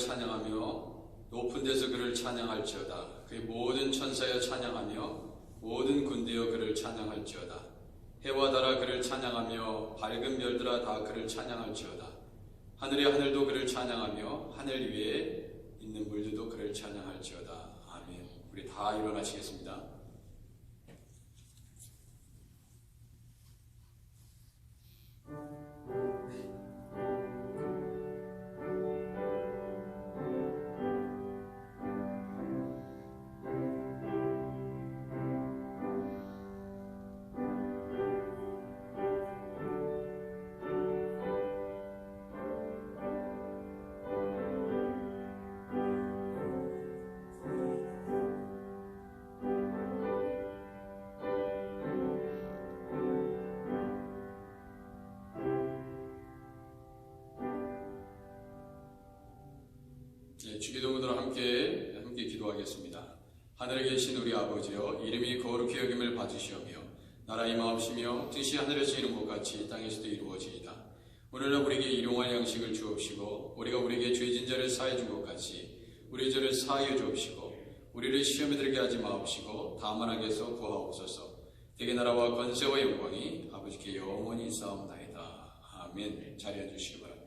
찬양하며 높은 데서 그를 찬양할지어다. 그의 모든 천사여 찬양하며 모든 군대여 그를 찬양할지어다. 해와 달아 그를 찬양하며 밝은 별들아 다 그를 찬양할지어다. 하늘의 하늘도 그를 찬양하며 하늘 위에 있는 물들도 그를 찬양할지어다. 아멘. 우리 다 일어나시겠습니다. 주기도문으로 함께 기도하겠습니다. 하늘에 계신 우리 아버지여, 이름이 거룩히 여김을 받으시오며 나라 임하옵시며 뜻이 하늘에서 이룬 것 같이 땅에서도 이루어지이다. 오늘날 우리에게 일용할 양식을 주옵시고 우리가 우리에게 죄진 자를 사해 준 것 같이 우리 죄를 사하여 주옵시고 우리를 시험에 들게 하지 마옵시고 다만 악에서 구하옵소서. 대개 나라와 권세와 영광이 아버지께 영원히 있사옵나이다. 아멘. 자리해 주시기 바랍니다.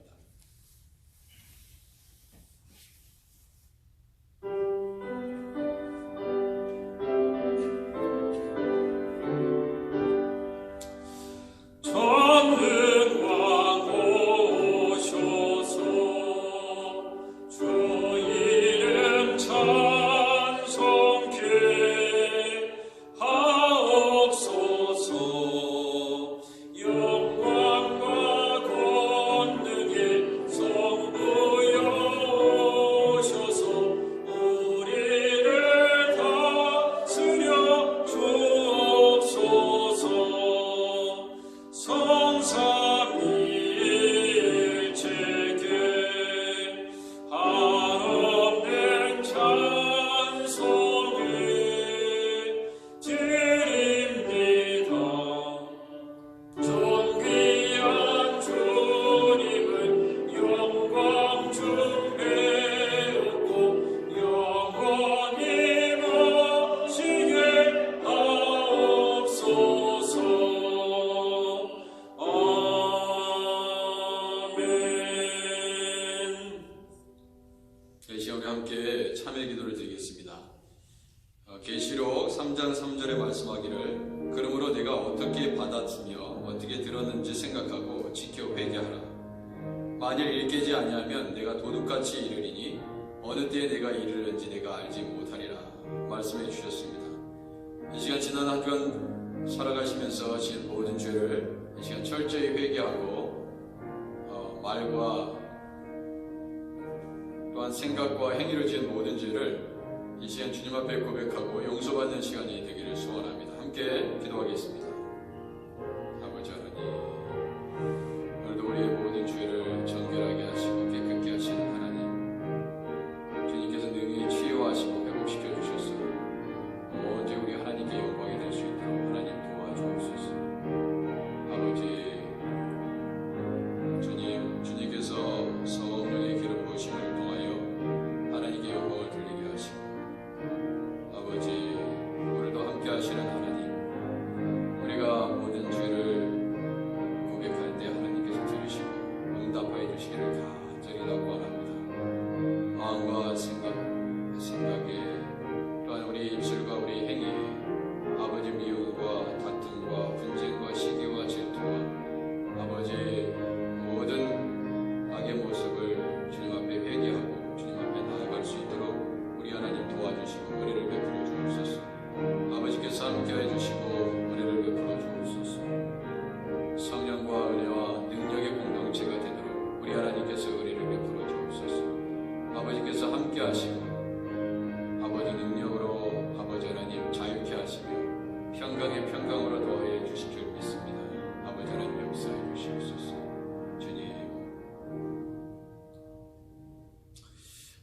계시록 3장 3절에 말씀하기를 그러므로 내가 어떻게 받았으며 어떻게 들었는지 생각하고 지켜 회개하라. 만일 일깨지 아니하면 내가 도둑같이 이르리니 어느 때에 내가 이르는지 내가 알지 못하리라 말씀해 주셨습니다. 이 시간 지난 한 주간 살아가시면서 지은 모든 죄를 이 시간 철저히 회개하고 말과 또한 생각과 행위로 지은 모든 죄를 이 시간 주님 앞에 고백하고 용서받는 시간이 되기를 소원합니다. 함께 기도하겠습니다. 아버지 하나님, 오늘도 우리의 모든 죄를 정결하게 하시고 깨끗게 하시는 하나님, 주님께서 능히 치유하시고 회복시켜 주셔서 언제 우리 하나님께 영광이 될 수 있도록 하나님 도와주옵소서. 아버지, 주님께서 성령의 기름 부으심을 통하여 하나님께 영광을 돌리게 하시고 아버지, 오늘도 함께 하시는 하나님, 우리가 모든 죄를 고백할 때 하나님께서 들으시고 응답하여 주시기를 간절히 원합니다. 마음과 생각에 또한 우리 입술과 우리 행위에 아버지 미움과 다툼과 분쟁과 시기와 질투와 아버지 모든 악의 모습을 주님 앞에 회개하고 주님 앞에 나아갈 수 있도록 우리 하나님 도와주시고 은혜를 베풀어 주옵소서. 아버지께서 함께해 주시고 은혜를 베풀어 주옵소서. 성령과 은혜와 능력의 공동체가 되도록 우리 하나님께서 은혜를 베풀어 주옵소서. 아버지께서 함께하시고 아버지 능력으로 아버지 하나님 자유케 하시며 평강의 평강으로 더해 주실 줄 믿습니다. 아버지 하나님 역사해 주시옵소서. 주님,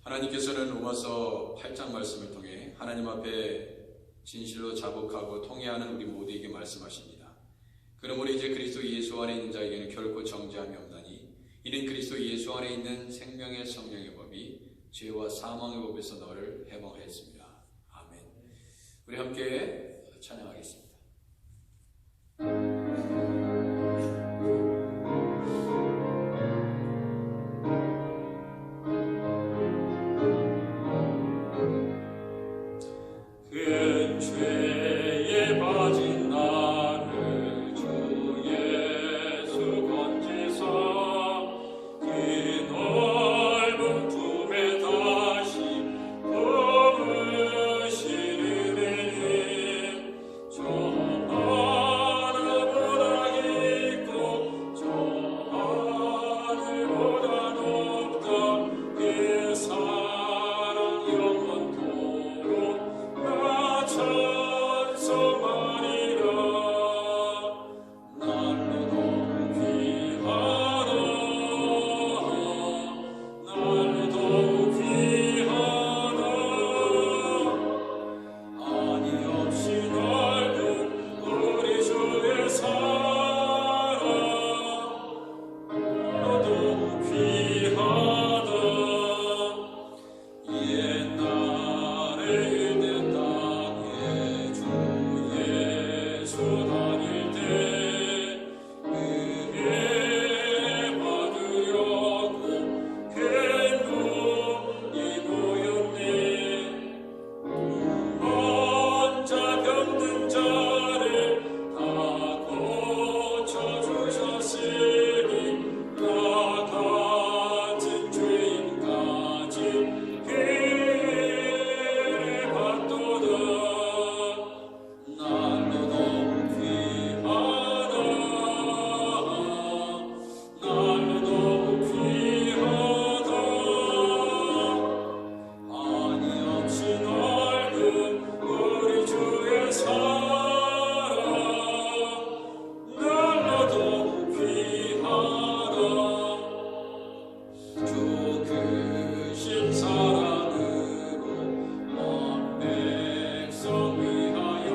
하나님께서는 로마서 8장 말씀을 통해 하나님 앞에 진실로 자복하고 통회하는 우리 모두에게 말씀하십니다. 그러므로 이제 그리스도 예수 안에 있는 자에게는 결코 정죄함이 없나니 이는 그리스도 예수 안에 있는 생명의 성령의 법이 죄와 사망의 법에서 너를 해방하였습니다. 아멘. 우리 함께 찬양하겠습니다. 그 죄에 빠진 나를 주 예수 건지사 그 넓은 품에 다시 품으시는 은혜 저 하늘보다 깊고 저 하늘보다 높다 그 사랑 영원토록 나 찬송하리라. 날로 너무 귀하다 날로 너무 귀하다 아니 없이 넓은 우리 주의 사랑 너무 귀하다. 옛날에 이른 땅에 주 예수 다닐 때 은혜 받으려고 큰 눈이 보였네. 혼자 병든 자를 다 고쳐주셨으니 나 같은 죄인까지 피해 받도다. 날로 너무 귀하다 날로 너무 귀하다 아니 없이 넓은 우리 주의 사랑 날로 너무 귀하다. 주 크신 사랑으로 온 백성 위하여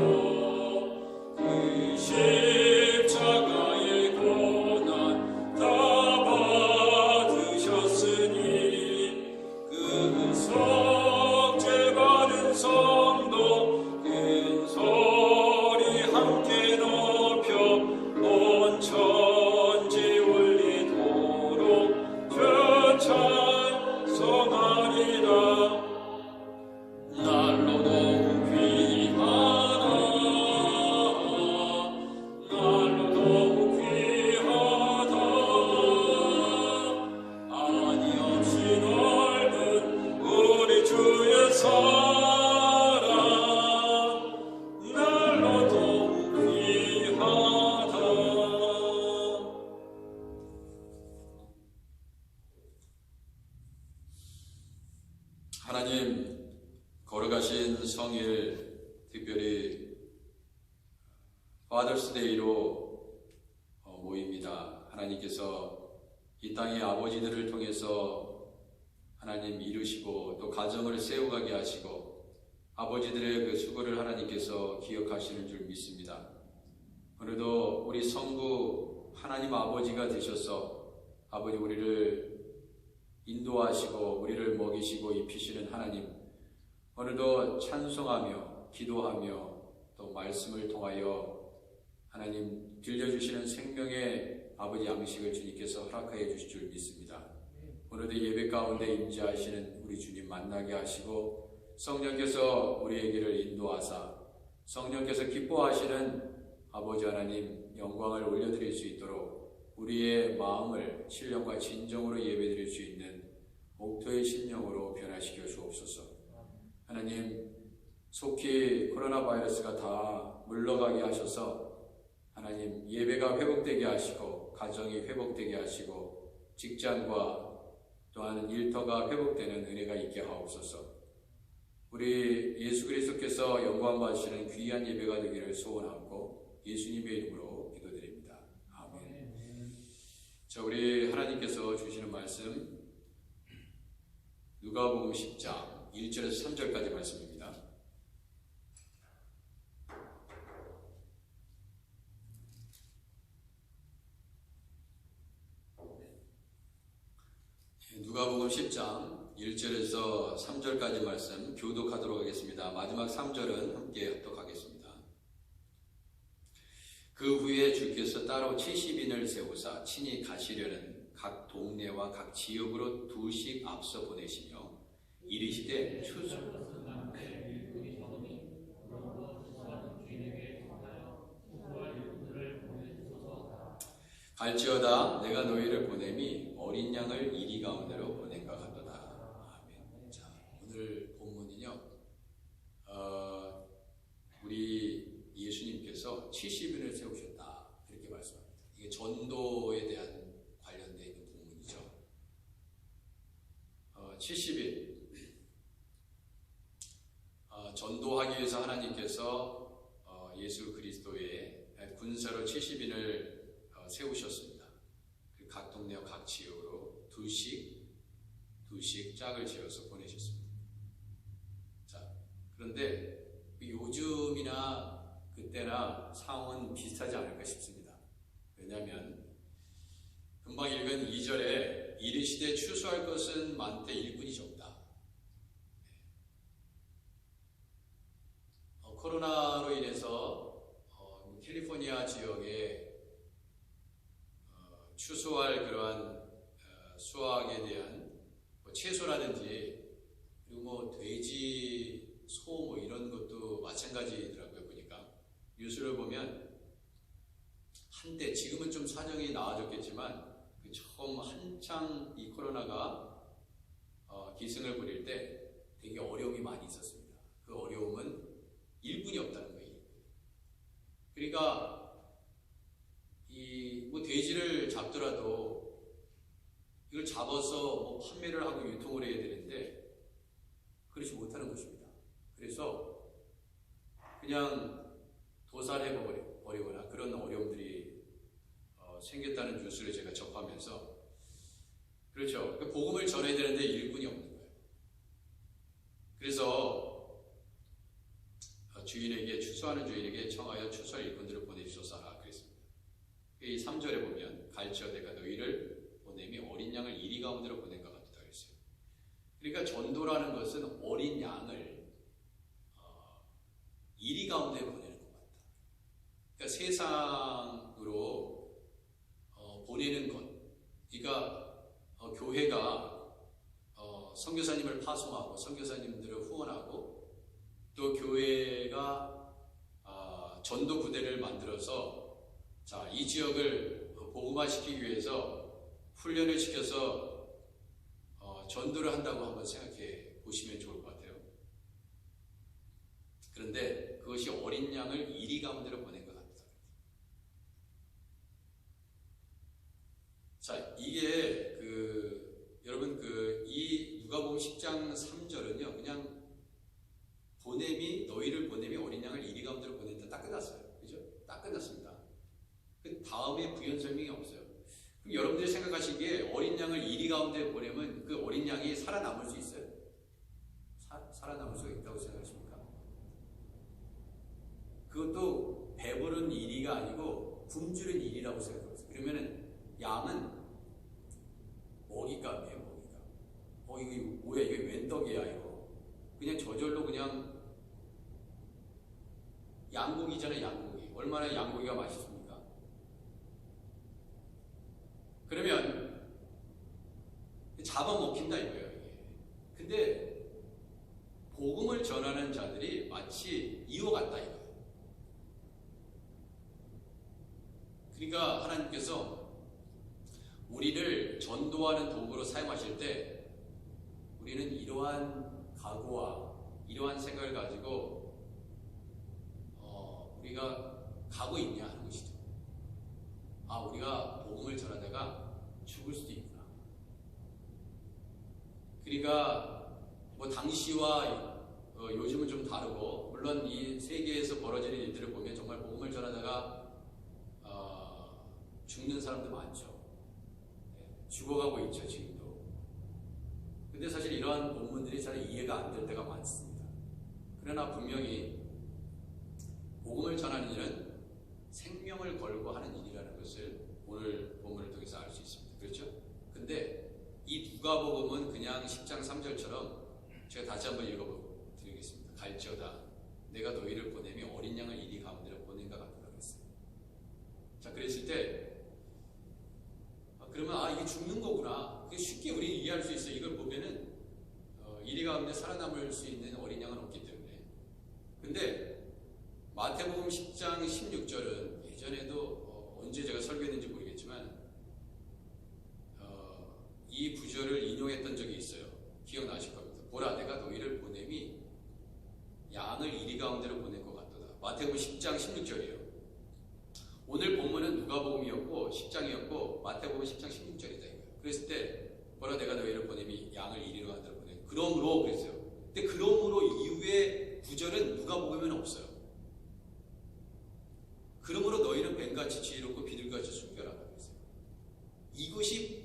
그 십자가의 고난 다 받으셨으니 그 속죄 받은 성도 큰 소리 함께 높여 온 천지 울리도록 주 찬송하리라. 날로 너무 귀하다 날로 너무 귀하다 아니 없이 넓은 우리 주의 사랑 날로 너무 귀하다. 하나님, 거룩하신 성일, 특별히 파더스데이로 모입니다. 하나님께서 이 땅의 아버지들을 통해서 하나님 이루시고 또 가정을 세워가게 하시고 아버지들의 그 수고를 하나님께서 기억하시는 줄 믿습니다. 오늘도 우리 성부 하나님 아버지가 되셔서 아버지 우리를 인도하시고 우리를 먹이시고 입히시는 하나님, 오늘도 찬송하며 기도하며 또 말씀을 통하여 하나님 들려주시는 생명의 아버지 양식을 주님께서 허락하여 주실 줄 믿습니다. 오늘도 예배 가운데 임재하시는 우리 주님 만나게 하시고 성령께서 우리에게를 인도하사 성령께서 기뻐하시는 아버지 하나님 영광을 올려드릴 수 있도록 우리의 마음을 신령과 진정으로 예배드릴 수 있는 옥토의 심령으로 변화시켜 주옵소서. 하나님, 속히 코로나 바이러스가 다 물러가게 하셔서 하나님 예배가 회복되게 하시고 가정이 회복되게 하시고 직장과 또한 일터가 회복되는 은혜가 있게 하옵소서. 우리 예수 그리스도께서 영광 받으시는 귀한 예배가 되기를 소원하고 예수님의 이름으로 기도드립니다. 아멘. 자, 우리 하나님께서 주시는 말씀 누가복음 10장 1절에서 3절까지 말씀입니다. 누가복음 10장 1절에서 3절까지 말씀 교독하도록 하겠습니다. 마지막 3절은 함께 합독하겠습니다. 그 후에 주께서 따로 70인을 세우사 친히 가시려는 각 동네와 각 지역으로 두씩 앞서 보내시며 이르시되 추수 갈지어다 내가 너희를 보냄이 어린 양을 이리 가운데로 보낸과 같도다. 아멘. 자, 오늘 본문은요, 우리 예수님께서 70인을 세우셨다 이렇게 말씀합니다. 이게 전도에 대한 관련되어 있는 본문이죠. 70인 전도하기 위해서 하나님께서 예수 그리스도의 군사로 70인을 세우셨습니다. 각 동네와 각 지역으로 두씩 짝을 지어서 보내셨습니다. 자, 그런데 요즘이나 그때나 상황은 비슷하지 않을까 싶습니다. 왜냐하면 금방 읽은 2절에 이르시되 추수할 것은 많되 일꾼이 적다. 코로나로 인해서 캘리포니아 지역에 추수할 그러한 수확에 대한 채소라든지 그리고 돼지, 소 이런 것도 마찬가지더라고요. 보니까 뉴스를 보면 한때 지금은 좀 사정이 나아졌겠지만 처음 한창 이 코로나가 기승을 부릴 때 되게 어려움이 많이 있었습니다. 그 어려움은 일꾼이 없다는 거예요. 그러니까 뭐 돼지를 잡더라도 이걸 잡아서 판매를 하고 유통을 해야 되는데 그렇지 못하는 것입니다. 그래서 그냥 도살해 버리거나 그런 어려움들이 생겼다는 뉴스를 제가 접하면서 그렇죠. 복음을 전해야 되는데 일꾼이 없는 거예요. 그래서 추수하는 주인에게 청하여 추수할 일꾼들을 보내주소서 그랬습니다. 이 3절에 보면 갈지어 내가 너희를 보냄이 어린 양을 이리 가운데로 보낸 것 같다 그랬어요. 그러니까 전도라는 것은 어린 양을 이리 가운데 보내는 것 같다. 그러니까 세상으로 보내는 것. 그러니까 교회가 선교사님을 파송하고 선교사님들을 후원하고 또 교회가 전도 부대를 만들어서 자, 이 지역을 복음화시키기 위해서 훈련을 시켜서 전도를 한다고 한번 생각해 보시면 좋을 것 같아요. 그런데 그것이 어린 양을 이리 가운데로 보낸 것 같다. 자, 이게 여러분 이 누가복음 10장 3절은요 그냥 보냄이 너희를 보냄이 어린 양을 이리 가운데로 보낸다 딱 끝났어요. 그죠? 딱 끝났습니다. 그 다음에 부연 설명이 없어요. 그럼 여러분들이 생각하시기에 어린 양을 이리 가운데 보내면 그 어린 양이 살아남을 수 있어요? 살아남을 수 있다고 생각하십니까? 그것도 배부른 이리가 아니고 굶주린 이리라고 생각해보세요. 그러면은 양은 먹이감이에요, 먹이감. 이게 뭐야, 이게 웬 떡이야, 이거. 그냥 저절로 그냥 양고기잖아요, 양고기. 얼마나 양고기가 맛있습니까? 그러면 잡아먹힌다 이거예요, 이게. 근데 복음을 전하는 자들이 마치 이와 같다 이거예요. 그러니까 하나님께서 우리를 전도하는 도구로 사용하실 때 우리는 이러한 각오와 이러한 생각을 가지고 우리가 가고 있냐 하는 것이죠. 우리가 복음을 전하다가 죽을 수도 있구나. 그러니까 뭐 당시와 요즘은 좀 다르고 물론 이 세계에서 벌어지는 일들을 보면 정말 복음을 전하다가 죽는 사람도 많죠. 죽어가고 있죠, 지금도. 근데 사실 이러한 본문들이 잘 이해가 안 될 때가 많습니다. 그러나 분명히 복음을 전하는 일은 생명을 걸고 하는 일이라는 것을 오늘 본문을 통해서 알 수 있습니다. 그렇죠? 근데 이 누가복음은 그냥 10장 3절처럼 제가 다시 한번 읽어드리겠습니다. 갈지어다 내가 너희를 보내미 어린 양을 이리 가운데로 보낸가 같다 그랬어요. 자, 그랬을 때 그러면 이게 죽는 거구나. 그게 쉽게 우리 이해할 수 있어요. 이걸 보면은 이리 가운데 살아남을 수 있는 어린 양은 없기 때문에. 근데 마태복음 10장 16절은 예전에도 언제 제가 설교했는지 모르겠지만 이 구절을 인용했던 적이 있어요. 기억나실 겁니다. 보라 내가 너희를 보냄이 양을 이리 가운데로 보낼 것 같도다. 마태복음 10장 16절이에요. 오늘 본문은 누가복음이었고 10장이었고 마태복음 10장 16절이다 이거예요. 그랬을 때 보라 내가 너희를 보냄이 양을 이리로 가운데로 보내. 그러므로 그랬어요. 근데 그러므로 이후에 구절은 누가복음에는 없어요. 그러므로 너희는 뱀같이 지혜롭고 비둘기같이 순결하라 그랬어요. 이것이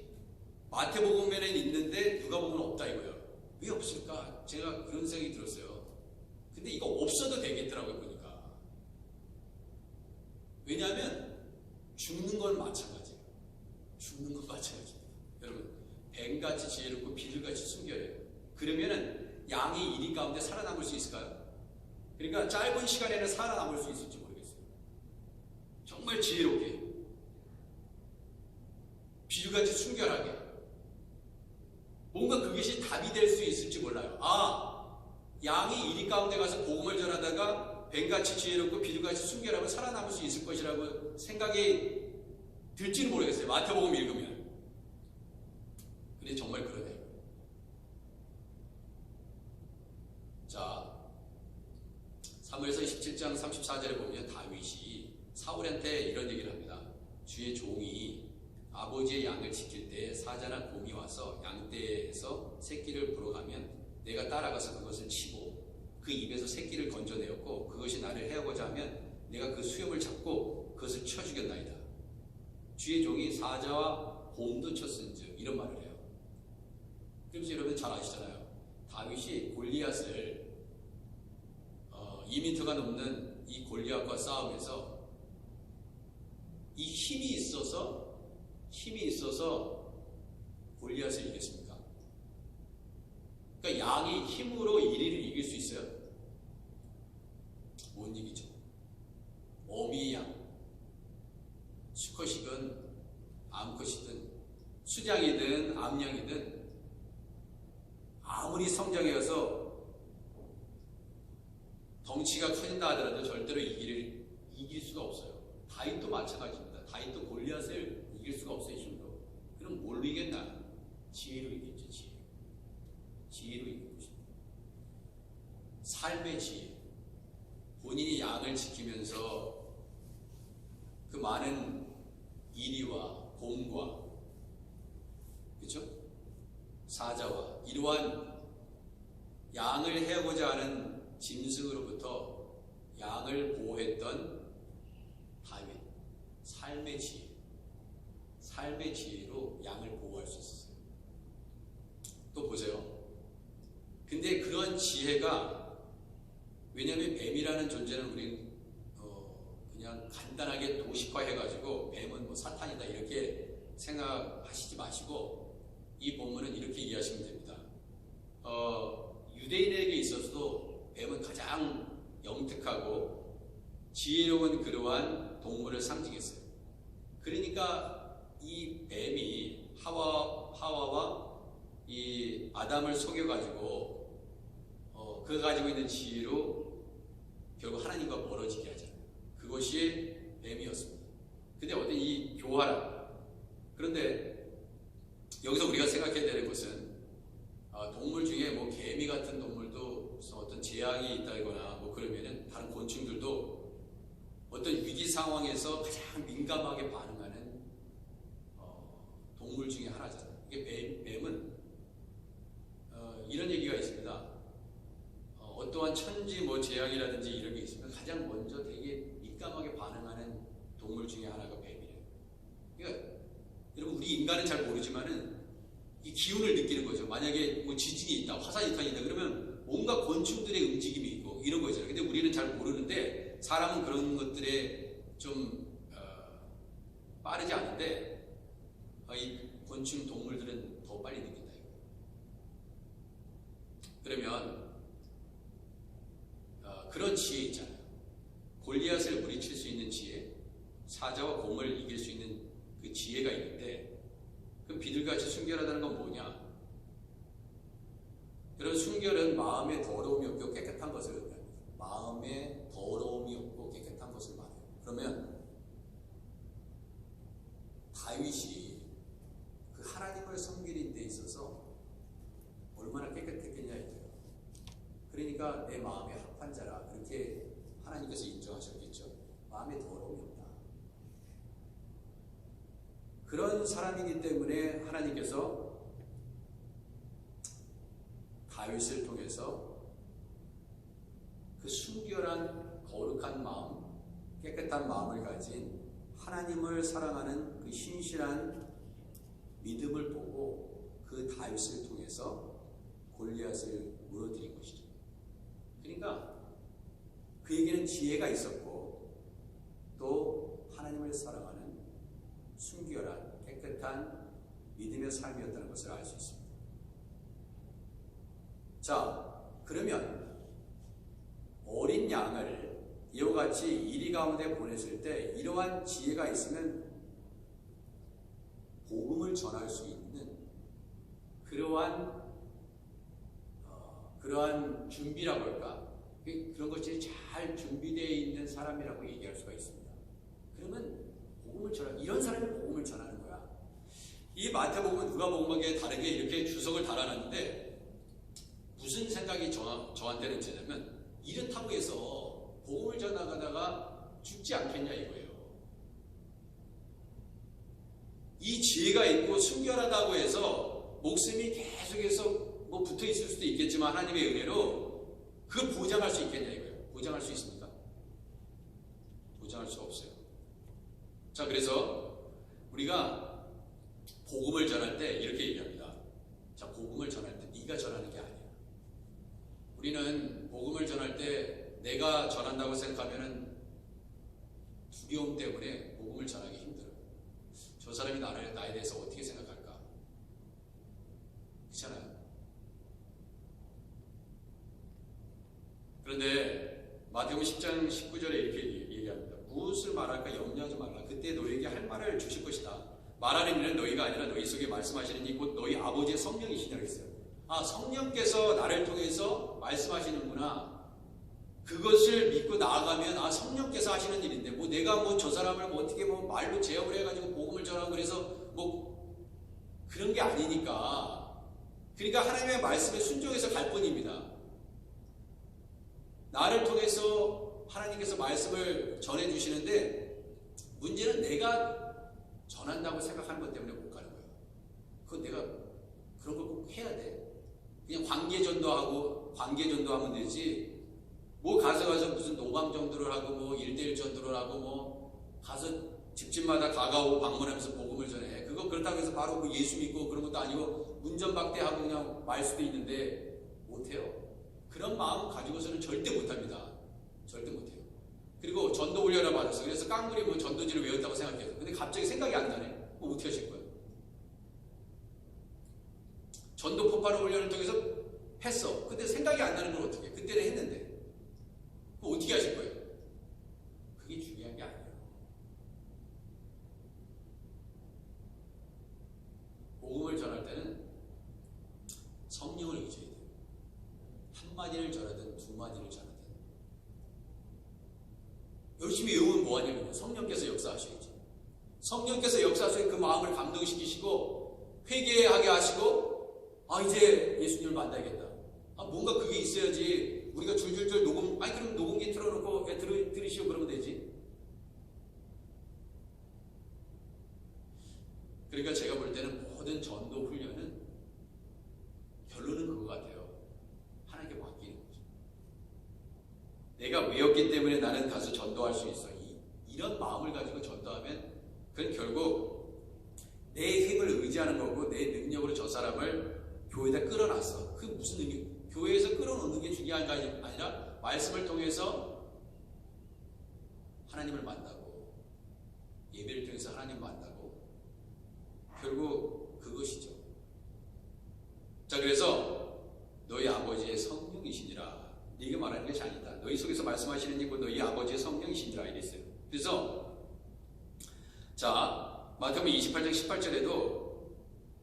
마태복음에는 있는데 누가복음은 없다 이거예요. 왜 없을까? 제가 그런 생각이 들었어요. 근데 이거 없어도 되겠더라고요 보니까. 왜냐하면 죽는 건 마찬가지예요. 죽는 건 마찬가지입니다. 여러분 뱀같이 지혜롭고 비둘기같이 순결해요. 그러면은 양이 이리 가운데 살아남을 수 있을까요? 그러니까 짧은 시간에는 살아남을 수 있을지 모르겠어요. 정말 지혜롭게 비둘기같이 순결하게 뭔가 그것이 답이 될 수 있을지 몰라요. 양이 이리 가운데 가서 복음을 전하다가 뱀같이 지혜롭고 비둘기같이 순결하면 살아남을 수 있을 것이라고 생각이 들지는 모르겠어요. 마태복음 읽으면. 근데 정말 그러네요. 자, 사무엘서 17장 34절에 보면 다윗이 사울한테 이런 얘기를 합니다. 주의 종이 아버지의 양을 지킬 때 사자나 곰이 와서 양떼에서 새끼를 불어가면 내가 따라가서 그것을 치고 그 입에서 새끼를 건져내었고 그것이 나를 해하고자 하면 내가 그 수염을 잡고 그것을 쳐 죽였나이다. 주의 종이 사자와 곰도 쳤은즉 이런 말을 해요. 그래서 여러분 잘 아시잖아요. 다윗이 골리앗을 2m가 넘는 이 골리앗과 싸움에서 이 힘이 있어서 골리앗을 이겼습니까? 그러니까 양이 힘으로 1위를 이길 수 있어요? 못 이기죠. 어미 양, 수컷이든 암컷이든 수장이든 암양이든 아무리 성장해서 덩치가 커진다 하더라도 절대로 이길 수가 없어요. 다윗도 마찬가지입니다. 다윗도 골리앗을 이길 수가 없어요. 힘으로. 그럼 뭘로 이겼나? 지혜로 이겼죠. 지혜로 이긴 것입니다. 삶의 지혜. 본인이 양을 지키면서 그 많은 이리와 곰과 그렇죠? 사자와 이러한 양을 해하고자 하는 짐승으로부터 양을 보호했던 다윗. 삶의 지혜로 양을 보호할 수 있었어요. 또 보세요. 근데 그런 지혜가, 왜냐하면 뱀이라는 존재는 우리는 그냥 간단하게 도식화해가지고 뱀은 뭐 사탄이다 이렇게 생각하시지 마시고 이 본문은 이렇게 이해하시면 됩니다. 유대인에게 있어서도 뱀은 가장 영특하고 지혜로운 그러한 동물을 상징했어요. 그러니까 이 뱀이 하와와 이 아담을 속여가지고 그가 가지고 있는 지혜로 결국 하나님과 멀어지게 하잖아요. 그것이 뱀이었습니다. 근데 어떤 이 교활함. 그런데 여기서 우리가 생각해야 되는 것은 동물 중에 뭐 개미 같은 동물도 무슨 어떤 재앙이 있다거나 뭐 그러면은 다른 곤충들도 어떤 위기 상황에서 가장 민감하게 반응하는 동물 중에 하나잖아요. 이게 뱀은 이런 얘기가 있습니다. 어떠한 천지 뭐 재앙이라든지 이런 게 있으면 가장 먼저 되게 민감하게 반응하는 동물 중에 하나가 뱀이에요. 그러니까 여러분 우리 인간은 잘 모르지만은 이 기운을 느끼는 거죠. 만약에 뭐 지진이 있다, 화산이 있다 그러면 뭔가 곤충들의 움직임이 있고 이런 거잖아요. 근데 우리는 잘 모르는데 사람은 그런 것들에 좀 빠르지 않은데 이 곤충 동물들은 더 빨리 느낀다. 그러면 그런 지혜 있잖아요. 골리앗을 물리칠 수 있는 지혜, 사자와 곰을 이길 수 있는 그 지혜가 있는데, 그 비둘기같이 순결하다는 건 뭐냐? 그런 순결은 마음에 더러움이 없고 깨끗한 것을 의미합니다. 마음에 더러움이 없고 깨끗한 것을 말해요. 그러면 다윗이 그 하나님을 섬기는 데 있어서 얼마나 깨끗했겠냐 이거예요. 그러니까 내 마음에 합한 자라 그렇게 하나님께서 인정하셨겠죠. 마음에 더러움이 없다. 그런 사람이기 때문에 하나님께서 다윗을 통해서 그 순결한 거룩한 마음, 깨끗한 마음을 가진 하나님을 사랑하는 그 신실한 믿음을 보고 그 다윗을 통해서 골리앗을 무너뜨린 것이죠. 그러니까 그에게는 지혜가 있었고 또 하나님을 사랑하는 순결한 깨끗한 믿음의 삶이었다는 것을 알 수 있습니다. 자, 그러면 어린 양을 이와 같이 이리 가운데 보냈을 때 이러한 지혜가 있으면 복음을 전할 수 있는 그러한 준비라고 할까? 그런 것이 잘 준비되어 있는 사람이라고 얘기할 수가 있습니다. 그러면 이런 사람이 복음을 전하는 거야. 이 마태복음 누가복음하고 다르게 이렇게 주석을 달아놨는데 무슨 생각이 저한테는 드냐면 이렇다고 해서 복음을 전하다가 죽지 않겠냐 이거예요. 이 지혜가 있고 순결하다고 해서 목숨이 계속해서 뭐 붙어 있을 수도 있겠지만 하나님의 은혜로 그걸 보장할 수 있겠냐 이거예요. 보장할 수 있습니까? 보장할 수 없어요. 자, 그래서 우리가 복음을 전할 때 이렇게 얘기합니다. 자, 복음을 전할 때 네가 전하는 게 아니야. 우리는 복음을 전할 때 내가 전한다고 생각하면은 두려움 때문에 복음을 전하기 힘들어요. 저 사람이 나에 대해서 어떻게 생각할까? 그렇잖아요. 그런데 마태복음 10장 19절에 이렇게 얘기합니다. 무엇을 말할까 염려하지 말라. 그때 너희에게 할 말을 주실 것이다. 말하는 이는 너희가 아니라 너희 속에 말씀하시는 이 곧 너희 아버지의 성령이시냐 그랬어요. 아, 성령께서 나를 통해서 말씀하시는구나. 그것을 믿고 나아가면 아, 성령께서 하시는 일인데 뭐 내가 뭐 저 사람을 뭐 어떻게 뭐 말로 제어를 해가지고 복음을 전하고 그래서 뭐 그런 게 아니니까. 그러니까 하나님의 말씀에 순종해서 갈 뿐입니다. 나를 통해서 하나님께서 말씀을 전해주시는데 문제는 내가 전한다고 생각하는 것 때문에 못 가는 거예요. 그건 내가 그런 걸 꼭 해야 돼. 그냥 관계전도하면 되지. 뭐 가서 무슨 노방 전도를 하고 뭐 1대1 전도를 하고 뭐 가서 집집마다 가가오고 방문하면서 복음을 전해. 그거 그렇다고 해서 바로 뭐 예수 믿고 그런 것도 아니고 문전박대하고 그냥 말 수도 있는데 못해요. 그런 마음 가지고서는 절대 못합니다. 절대 못해요. 그리고 전도 훈련을 받았어. 그래서 깡물이 뭐 전도지를 외웠다고 생각해요. 근데 갑자기 생각이 안 나네. 그럼 어떻게 하실 거예요? 전도 폭발 훈련을 통해서 했어. 근데 생각이 안 나는 건 어떻게 해? 그때는 했는데. 그럼 어떻게 하실 거예요? 그게 중요한 게 아니에요. 복음을 전할 때는 성령을 의지해야 돼요. 한마디를 전하든 두마디를 전하든. 열심히 외우면 뭐하냐면요. 성령께서 역사하셔야지. 성령께서 역사하셔서 그 마음을 감동시키시고 회개하게 하시고 아, 이제 예수님을 만나야겠다. 아, 뭔가 그게 있어야지. 우리가 줄줄줄 그럼 녹음기 틀어놓고 들으시오 그러면 되지. 그러니까 제가 볼 때는 모든 전도 훈련은 결론은 그거 같아요. 하나님께 맡기는 거죠. 내가 외웠기 때문에 나는 가서 전도할 수 있어. 이런 마음을 가지고 전도하면 그건 결국 내 힘을 의지하는 거고 내 능력으로 저 사람을 교회에다 끌어놨어. 그 무슨 의미? 교회에서 끌어놓는 게 중요한 게 아니라 말씀을 통해서 하나님을 만나고 예배를 통해서 하나님 만나고 결국 그것이죠. 자, 그래서 너희 아버지의 너희 속에서 말씀하시는 이고 너희 아버지의 성령이신지라 이랬어요. 그래서 자 마태복음 28장 18절에도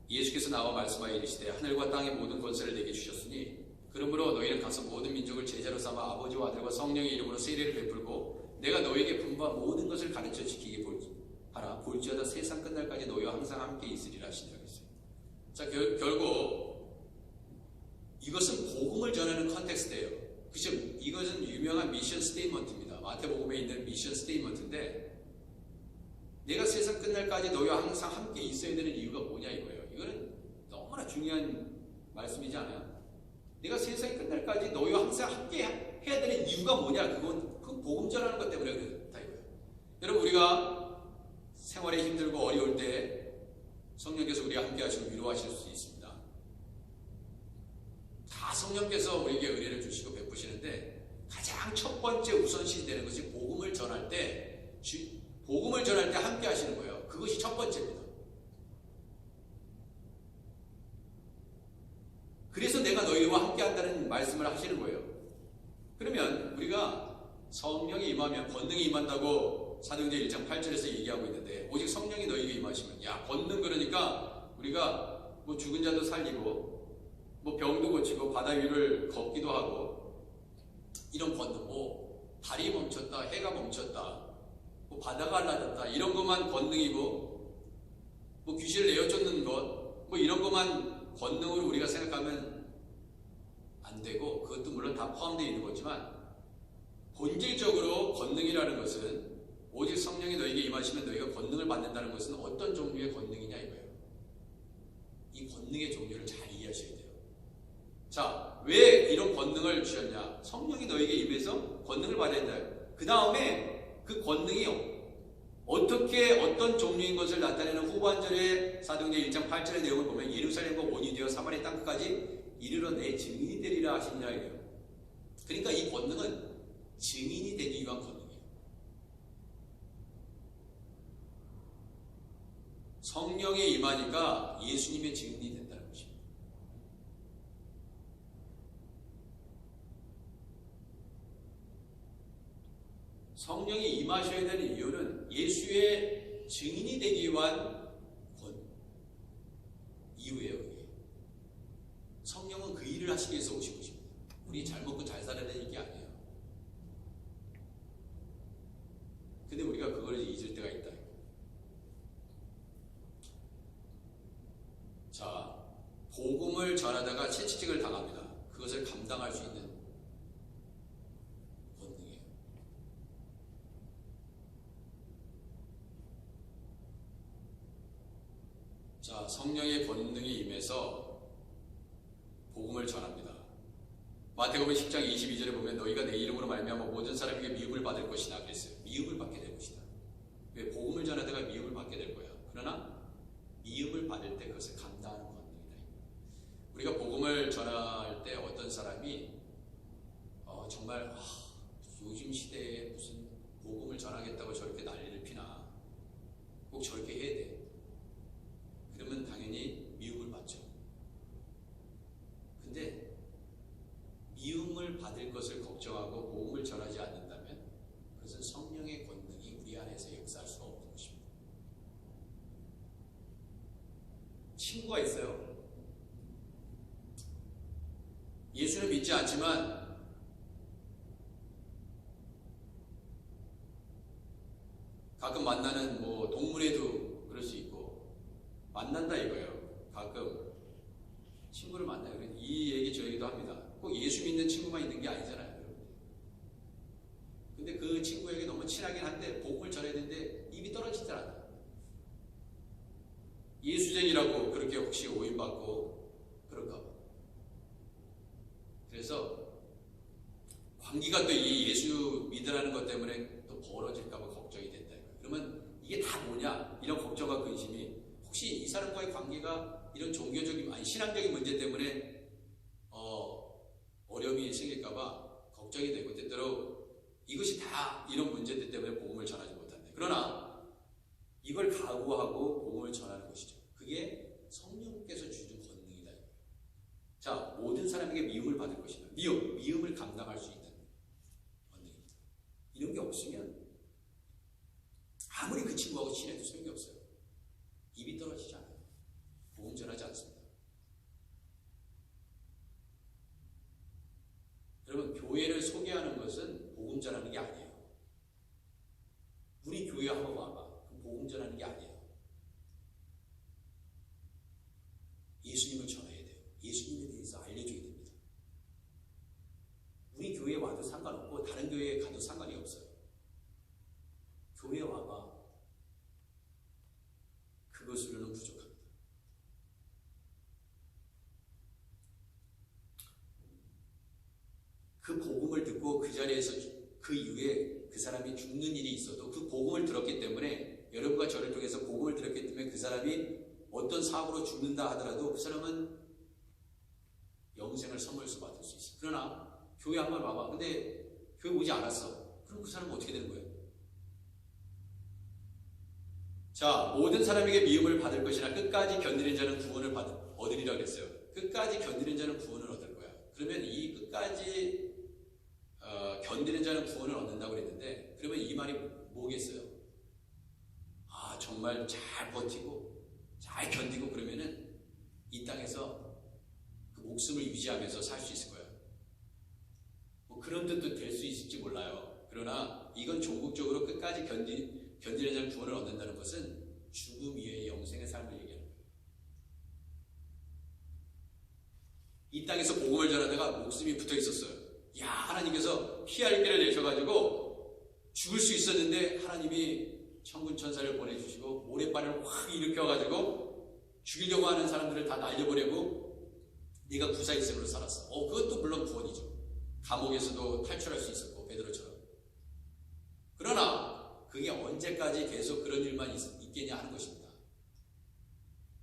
예수께서 나와 말씀하여 이르시되 하늘과 땅의 모든 권세를 내게 주셨으니 그러므로 너희는 가서 모든 민족을 제자로 삼아 아버지와 아들과 성령의 이름으로 세례를 베풀고 내가 너희에게 분부한 모든 것을 가르쳐 지키게 하라. 볼지어다 세상 끝날까지 너희와 항상 함께 있으리라 하시니라 했어요. 자 결국 이것은 복음을 전하는 컨텍스트예요. 그죠? 이것은 유명한 미션 스테이트먼트입니다. 마태복음에 있는 미션 스테이트먼트인데 내가 세상 끝날까지 너희와 항상 함께 있어야 되는 이유가 뭐냐 이거예요. 이거는 너무나 중요한 말씀이지 않아요? 내가 세상이 끝날까지 너희와 항상 함께 해야 되는 이유가 뭐냐? 그건 그 복음 전하는 것 때문에 그렇다 이거예요. 여러분 우리가 생활에 힘들고 어려울 때 성령께서 우리와 함께 하시고 위로하실 수 있습니다. 다 성령께서 우리에게 은혜를 주시고 베푸시는데 가장 첫 번째 우선시 되는 것이 복음을 전할 때 함께 하시는 거예요. 그것이 첫 번째입니다. 그래서 내가 너희와 함께 한다는 말씀을 하시는 거예요. 그러면 우리가 성령이 임하면 권능이 임한다고 사도행전 1장 8절에서 얘기하고 있는데 오직 성령이 너희에게 임하시면 권능 그러니까 우리가 뭐 죽은 자도 살리고 뭐 병도 고치고 바다 위를 걷기도 하고 이런 권능 달이 멈췄다 해가 멈췄다 뭐 바다가 갈라졌다 이런 것만 권능이고 뭐 귀신을 내어쫓는 것 뭐 이런 것만 권능으로 우리가 생각하면 안 되고 그것도 물론 다 포함되어 있는 거지만 본질적으로 권능이라는 것은 오직 성령이 너에게 임하시면 너희가 권능을 받는다는 것은 어떤 종류의 권능이냐 이거예요. 이 권능의 종류를 잘 이해하셔야 돼요. 자, 왜 이런 권능을 주셨냐? 성령이 너에게 임해서 권능을 받아야 된다. 그 다음에 그 권능이 어떤 종류인 것을 나타내는 후반절의 사도행전 1장 8절의 내용을 보면 예루살렘과 원이 되어 사마리아 땅끝까지 이르러 내 증인이 되리라 하시니라 이래요. 그러니까 이 권능은 증인이 되기 위한 권능이에요. 성령이 임하니까 예수님의 증인이 된다는 것입니다. 성령이 임하셔야 되는 이유는 예수의 증인이 되기 위한 이유예요. 그게. 성령은 그 일을 하시기 위해서 오신 것입니다. 우리 잘 먹고 잘 살아야 되는 게 아니에요. 근데 우리가 그걸 잊을 때가 있다. 자, 복음을 전하다가 채찍을 당합니다. 그것을 감당할 수 있는 권능이에요. 자, 성령의 권능이 임해서 복음을 전합니다. 마태복음 10장 22절에 보면 너희가 내 이름으로 말미암아 모든 사람에게 미움을 받을 것이나 그랬어요. 미움을 받게 될 것이다. 왜? 복음을 전하다가 미움을 받게 될 거야. 그러나 미움을 받을 때 그것을 감당하는 권능이다. 우리가 복음을 전할 때 어떤 사람이 정말 요즘 시대에 무슨 복음을 전하겠다고 저렇게 난리를 피나 꼭 저렇게 해야 돼. 그러면 당연히 미움을 받죠. 근데 미움을 받을 것을 걱정하고 복음을 전하지 않는다면 그것은 성령의 권능이 우리 안에서 역사할 수가 없는 것입니다. 친구가 있어요. 예수는 믿지 않지만 가끔 만나는 뭐 동물에도 그럴 수 있고 만난다 이거예요. 가끔 친구를 만나요. 이 얘기 저 얘기도 합니다. 꼭 예수 믿는 친구만 있는 게 아니잖아요, 여러분. 근데 그 친구에게 너무 친하긴 한데 복음을 전해야 되는데 입이 떨어지더라. 예수쟁이라고 그렇게 혹시 오인받고 그럴까 봐. 그래서 관계가 또 이 예수 믿으라는 것 때문에 또 벌어질까 봐 걱정이 된다. 그러면 이게 다 뭐냐? 이런 걱정과 근심이 혹시 이 사람과의 관계가 이런 종교적인 아니 신앙적인 문제 때문에 어려움이 생길까 봐 걱정이 되고 때때로 이것이 다 이런 문제들 때문에 복음을 전하지 못한다. 그러나 이걸 각오하고 복음을 전하는 것이죠. 그게 성령께서 주신 권능이다. 자, 모든 사람에게 미움을 받을 것이다. 미움을 감당할 수 있다. 우리 교회 한번 와봐. 그 복음 전하는 게 아니에요. 예수님을 전해야 돼요. 예수님에 대해서 알려줘야 됩니다. 우리 교회에 와도 상관없고 다른 교회에 가도 상관이 없어요. 교회에 와봐. 그것으로는 부족합니다. 그 복음을 듣고 그 자리에서 그 이후에 그 사람이 죽는 일이 있어도 그 복음을 들었기 때문에, 여러분과 저를 통해서 복음을 들었기 때문에 그 사람이 어떤 사고로 죽는다 하더라도 그 사람은 영생을 선물해서 받을 수 있어요. 그러나 교회 한번 와봐. 근데 교회 오지 않았어. 그럼 그 사람은 어떻게 되는 거예요? 자, 모든 사람에게 미움을 받을 것이나 끝까지 견디는 자는 구원을 얻으리라 그랬어요. 끝까지 견디는 자는 구원을 얻을 거야. 그러면 이 끝까지 견디는 자는 구원을 얻는다고 그랬는데, 그러면 이 말이 뭐겠어요? 아, 정말 잘 버티고 잘 견디고 그러면은 이 땅에서 그 목숨을 유지하면서 살 수 있을 거예요. 뭐 그런 뜻도 될 수 있을지 몰라요. 그러나 이건 종국적으로 끝까지 견디는 자는 구원을 얻는다는 것은 죽음 이외의 영생의 삶을 얘기하는 거예요. 이 땅에서 복음을 전하다가 목숨이 붙어 있었어요. 야, 하나님께서 피할 길을 내셔가지고 죽을 수 있었는데 하나님이 천군 천사를 보내주시고 모래바를 확 일으켜가지고 죽이려고 하는 사람들을 다 날려보내고 네가 구사일생으로 살았어. 그것도 물론 구원이죠. 감옥에서도 탈출할 수 있었고 베드로처럼. 그러나 그게 언제까지 계속 그런 일만 있겠냐 하는 것입니다.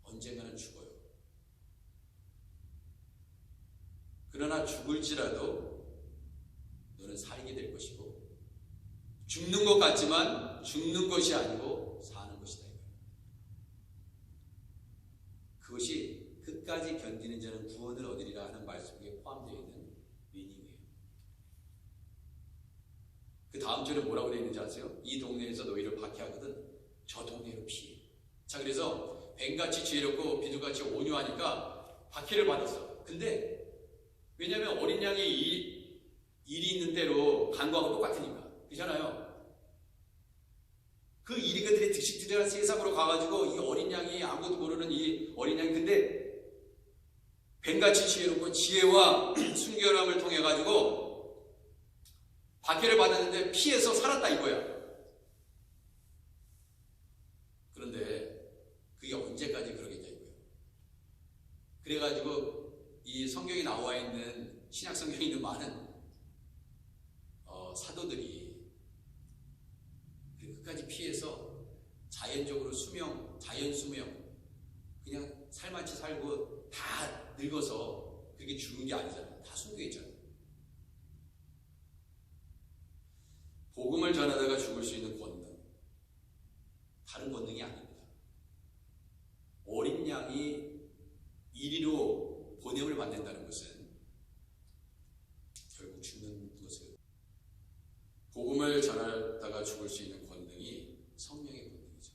언젠가는 죽어요. 그러나 죽을지라도 너는 살게 될 것이고, 죽는 것 같지만 죽는 것이 아니고 사는 것이다. 그것이 끝까지 견디는 자는 구원을 얻으리라 하는 말씀에 포함되어 있는 미닝이에요. 그 다음 절에 뭐라고 되어 있는지 아세요? 이 동네에서 너희를 박해하거든 저 동네로 피해. 자, 그래서 뱀같이 지혜롭고 비둘같이 온유하니까 박해를 받았어. 근데 왜냐하면 어린 양이 일이 있는 대로 간 거하고 똑같으니까. 그렇잖아요. 그 이리그들이 득식들이라는 세상으로 가가지고 이 어린 양이 아무것도 모르는 이 어린 양이 근데 뱀같이 지혜롭고 지혜와 순결함을 통해 가지고 박해를 받았는데 피해서 살았다 이거야. 그런데 그게 언제까지 그러겠냐 이거야. 그래가지고 이 성경에 나와 있는 신약 성경에 있는 많은 사도들이 끝까지 피해서 자연적으로 자연 수명, 그냥 살만치 살고 다 늙어서 그렇게 죽은 게 아니잖아요. 다 순교했잖아요. 복음을 전하다가 죽을 수 있는 권능, 다른 권능이 아닙니다. 어린 양이 이리로 보냄을 받는다는 것은 결국 죽는 것을, 복음을 전하다가 죽을 수 있는 권능이 성령의 권능이죠.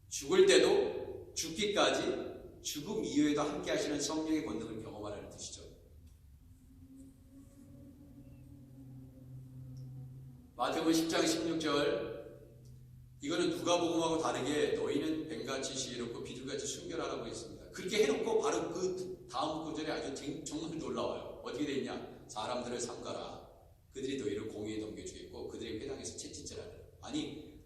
죽을 때도 죽기까지 죽음 이후에도 함께 하시는 성령의 권능을 경험하라는 뜻이죠. 마태복음 10장 16절, 이거는 누가복음하고 다르게 너희는 뱀같이 지혜롭고 비둘같이 순결하라고 했습니다. 그렇게 해놓고 바로 그 다음 구절에 아주 정말 놀라워요. 어떻게 되어 있냐? 사람들을 삼가라. 그들이 너희를 공의에 넘겨주겠고 그들의 회당에서 채찍질하라. 아니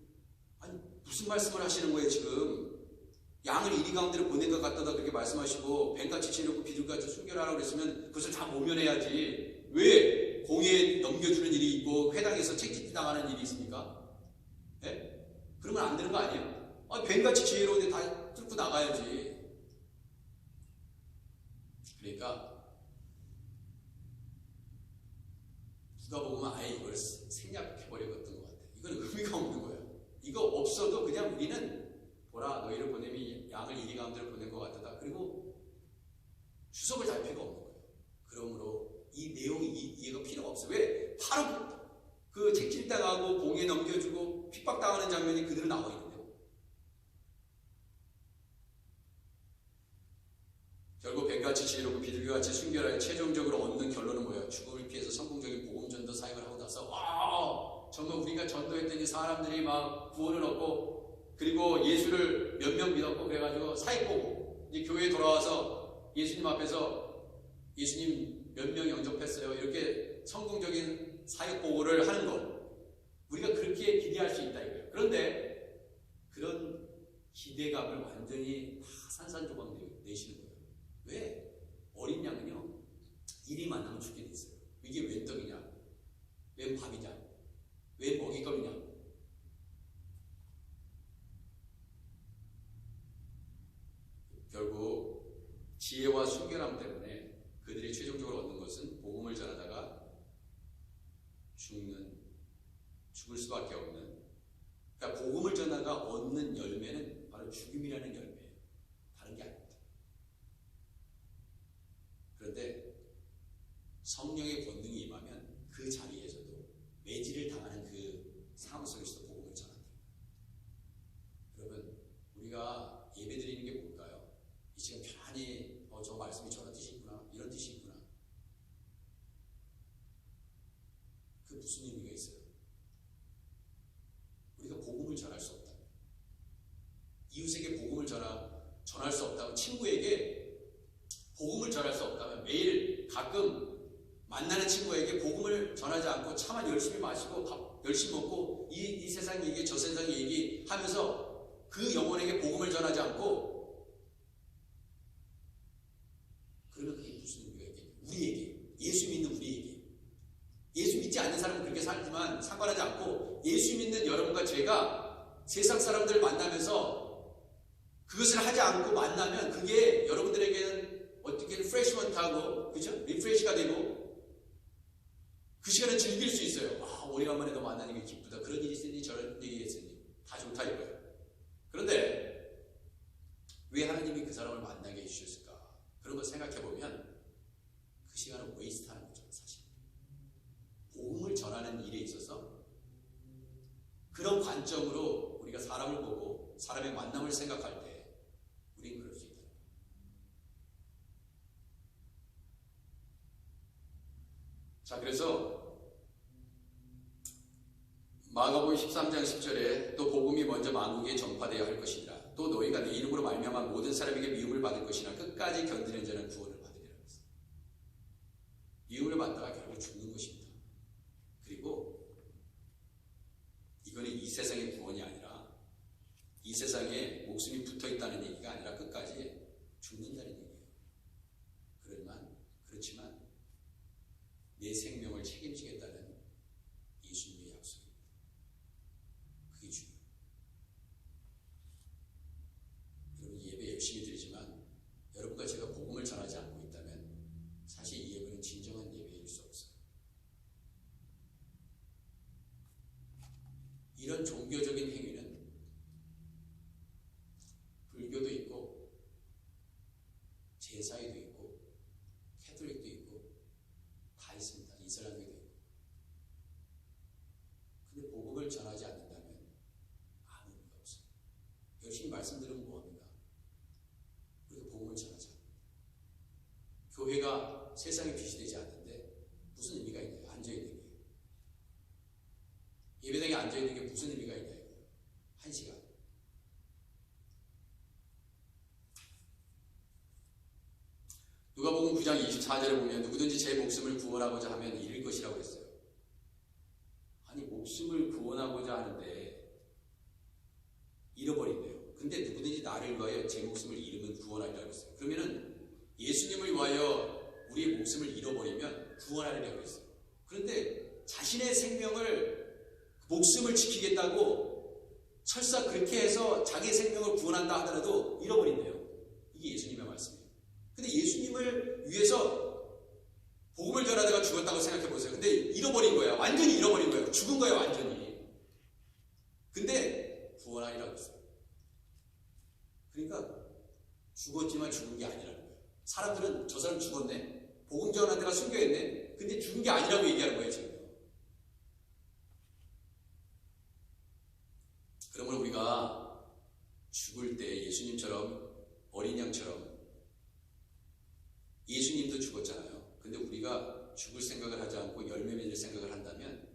무슨 말씀을 하시는 거예요 지금? 양을 이리 가운데로 보낸 것 같다다 그렇게 말씀하시고 뱀같이 지혜롭고 비둘같이 순결하라고 그랬으면 그것을 다 모면해야지. 왜 공의에 넘겨주는 일이 있고 회당에서 채찍질 당하는 일이 있습니까? 네? 그러면 안 되는 거 아니에요? 뱀같이 지혜로운데 다 뚫고 나가야지. 그러니까 누가 보면 아예 이걸 생략해버렸던 것 같아요. 이건 의미가 없는 거예요. 이거 없어도 그냥 우리는 보라 너희를 보내면 양을 이리 가운데로 보낸 것 같다. 그리고 주석을 달 필요가 없는 거예요. 그러므로 이 내용이 이해가 필요가 없어요. 왜? 바로 그 채찍당하고 공에 넘겨주고 핍박당하는 장면이 그대로 나와 있는데요. 결국 뱀같이 지혜롭고 비둘기같이 순결하여 최종적으로 얻는 결론은 뭐예요? 죽음을 피해서 성공적인 복음전도 사역을 하고 나서 정말 우리가 전도했더니 사람들이 막 구원을 얻고 그리고 예수를 몇 명 믿었고 그래가지고 사익 보고 이제 교회에 돌아와서 예수님 앞에서 예수님 몇 명 영접했어요. 이렇게 성공적인 사익 보고를 하는 것. 우리가 그렇게 기대할 수 있다 이거예요. 그런데 그런 기대감을 완전히 다 산산조각 내시는 거예요. 왜? 어린 양은요, 일이 만나면 죽게 돼 있어요. 이게 웬 떡이냐? 웬 밥이냐? 웬 먹잇감이냐? 결국 지혜와 순결함 때문에 그들이 최종적으로 얻는 것은 복음을 전하다가 죽을 수밖에 없는, 그러니까 복음을 전하다가 얻는 열매는 바로 죽음이라는 열매예요. 다른 게 아닙니다. 그런데 성령의 권능이 임하면 그 자리에서도 매질을 당하는 그 상황 속에서도 복음을 전한다. 여러분, 우리가 예배 드리는 게 뭘까요? 이 시간 편안히 저 말씀이 저런 뜻이 있구나, 이런 뜻이 있구나. 그 무슨 의미가 있어요? 우리가 복음을 전할 수 없다. 이웃에게 복음을 전할 수 없다면, 친구에게 복음을 전할 수 없다면, 매일 가끔 만나는 친구에게 복음을 전하지 않고 차만 열심히 마시고 밥 열심히 먹고 이 세상 얘기 저 세상 얘기 하면서 그 영혼에게 복음을 전하지 않고, 그러면 그게 무슨 의미가 있겠냐? 우리에게, 예수 믿는 우리에게, 예수 믿지 않는 사람은 그렇게 살지만 상관하지 않고 예수 믿는 여러분과 제가 세상 사람들 만나면서 그것을 하지 않고 만나면 그게 여러분들에게는 어떻게든 프레시먼트하고, 그죠? 리프레시가 되고 그 시간을 즐길 수 있어요. 오래간만에 너 만나는 게 기쁘다. 그런 일이 있으니 저런 일이 있으니 다 좋다 이거예요. 그런데 왜 하나님이 그 사람을 만나게 해주셨을까? 그런 걸 생각해보면 그 시간을 웨이스트하는 거죠, 사실. 복음을 전하는 일에 있어서 그런 관점으로 우리가 사람을 보고 사람의 만남을 생각할 때 우리는 그럴 수 있다. 자, 그래서 마가복음 13장 10절에 또 복음이 먼저 만국에 전파되어야 할 것이니라. 또 너희가 내 이름으로 말미암아 모든 사람에게 미움을 받을 것이나 끝까지 견디는 자는 구원을 받으리라. 미움을 받다가 결국 죽는 것입니다. 그리고 이거는 이 세상의 구원이 아니라 이 세상에 목숨이 붙어있다는 얘기가 아니라 끝까지 죽는다는 얘기예요. 그렇지만 내 생명을 책임지겠다는 예수님의 약속입니다. 그게 중요해요. 여러분, 예배 열심히 드리지만 여러분과 제가 복음을 전하지 않고 있다면 사실 이 예배는 진정한 예배일 수 없어요. 이런 종교적인 행위는 불교도 있고 제사에도 있고 캐톨릭도 있고 다 있습니다. 이슬람교도 있고. 근데 복음을 전하지 않는다면 아무 의미가 없어요. 열심히 말씀 들으면 뭐합니까? 우리가 복음을 전하지 않는다. 교회가 세상에 빛이 되지 않는데 무슨 의미가 있나요? 앉아있는 게. 예배당에 앉아있는 게 무슨 의미가 있나요? 1시간. 누가복음 9장 24절에 보면 누구든지 제 목숨을 구원하고자 하면 잃을 것이라고 했어요. 아니, 목숨을 구원하고자 하는데 잃어버린대요. 근데 누구든지 나를 위하여 제 목숨을 잃으면 구원하리라고 했어요. 그러면은 예수님을 위하여 우리의 목숨을 잃어버리면 구원하리라고 했어요. 그런데 자신의 생명을, 목숨을 지키겠다고 설사 그렇게 해서 자기 생명을 구원한다 하더라도 잃어버린대요. 이게 예수님의 말씀이에요. 근데 예수님을 위해서 복음을 전하다가 죽었다고 생각해 보세요. 근데 잃어버린 거예요. 완전히 잃어버린 거예요. 죽은 거예요, 완전히. 근데 구원하리라고 했어요. 그러니까 죽었지만 죽은 게 아니라는 거예요. 사람들은 저 사람 죽었네, 복음 전하다가 순교했네, 근데 죽은 게 아니라고 얘기하는 거예요, 지금. 그러므로 우리가 죽을 때 예수님처럼, 어린 양처럼, 예수님도 죽었잖아요. 근데 우리가 죽을 생각을 하지 않고 열매 맺을 생각을 한다면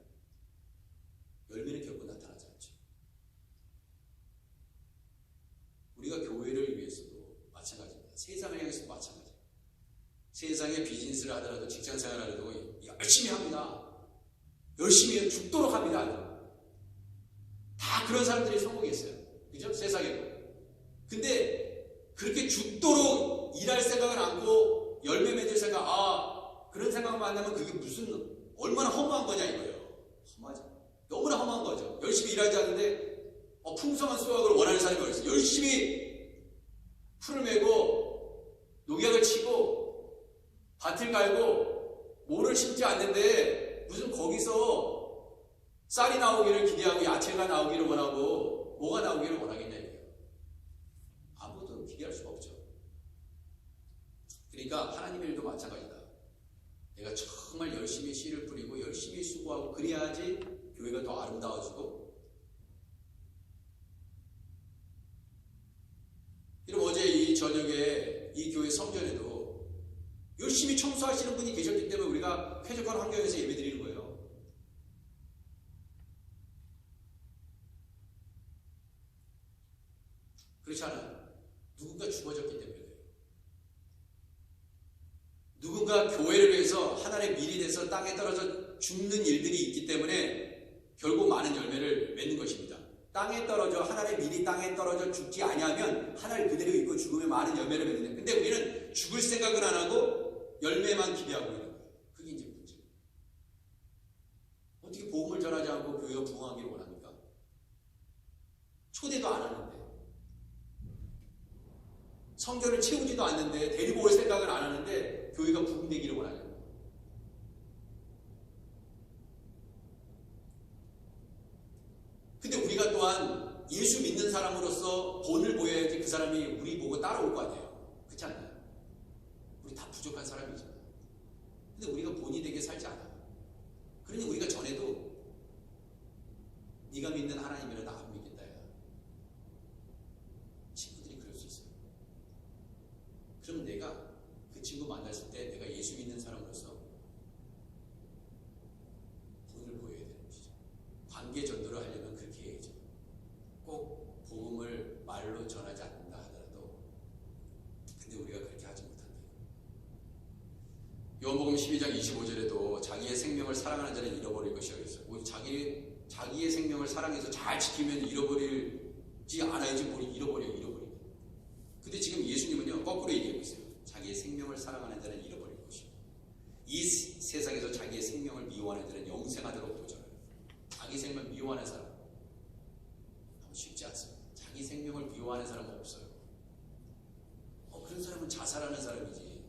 비즈니스를 하더라도 직장 생활을 하더라도 열심히 합니다. 열심히 죽도록 합니다. 다 그런 사람들이 성공했어요. 그죠? 세상에도. 근데 그렇게 죽도록 일할 생각을 안고 열매 맺을 생각, 그런 생각만 한다면 그게 무슨 얼마나 허무한 거냐 이거예요. 허무하죠. 너무나 허무한 거죠. 열심히 일하지 않는데 풍성한 수확을 원하는 사람이 어디 있어요? 열심히 풀을 메고 농약을 치고 밭을 갈고 모를 심지 않는데 무슨 거기서 쌀이 나오기를 기대하고 야채가 나오기를 원하고 뭐가 나오기를 원하겠냐 이거예요. 아무도 기대할 수가 없죠. 그러니까 하나님의 일도 마찬가지다. 내가 정말 열심히 씨를 뿌리고 열심히 수고하고 그래야지 교회가 더 아름다워지고. 그럼 어제 이 저녁에 이 교회 성전에도 열심히 청소하시는 분이 계셨기 때문에 우리가 쾌적한 환경에서 예배드리는 거예요. 그렇지 않아요. 누군가 죽어졌기 때문에 그래요. 누군가 교회를 위해서 하나님의 밀이 돼서 땅에 떨어져 죽는 일들이 있기 때문에 결국 많은 열매를 맺는 것입니다. 땅에 떨어져 하나님의 밀이 땅에 떨어져 죽지 아니하면 하나님 그대로 있고 죽으면 많은 열매를 맺는데, 근데 우리는 죽을 생각은 안 하고 열매만 기대하고 있는 거예요. 그게 이제 문제. 어떻게 복음을 전하지 않고 교회가 부흥하기를 원합니까? 초대도 안 하는데, 성전을 채우지도 않는데, 데리고 올 생각을 안 하는데 교회가 부흥되기를 원하냐고. 근데 우리가 또한 예수 믿는 사람으로서 본을 보여야지 그 사람이 우리 보고 따라올 거 아니에요. 그렇지 않나요? 우리 다 부족한 사람이잖아요. 근데 우리가 본이 되게 살지 않아요. 그러니 우리가 전에도 네가 믿는 하나님이라 나 안 믿겠다 야. 친구들이 그럴 수 있어요. 그럼 내가 그 친구 만났을 때 내가 예수 믿는 사람으로서 본을 보여야 되는 것이죠. 관계 전도를 하려면 그렇게 해야죠. 꼭 복음을 말로 전하지 않는다 하더라도, 근데 우리가 그렇게 하지 못한다. 요한복음 12장 25절에도 자기의 생명을 사랑하는 자는 잃어버릴 것이라 그랬어요. 자기의 생명을 사랑해서 잘 지키면 잃어버리지 않아야지 뭘 잃어버리게. 근데 지금 예수님은요 거꾸로 얘기하고 있어요. 자기의 생명을 사랑하는 자는 잃어버릴 것이고, 이 세상에서 자기의 생명을 미워하는 자는 영생하도록 도전해요. 자기 생명을 미워하는 사람 너무 쉽지 않습니다. 자기 생명을 미워하는 사람은 없어요. 그런 사람은 자살하는 사람이지.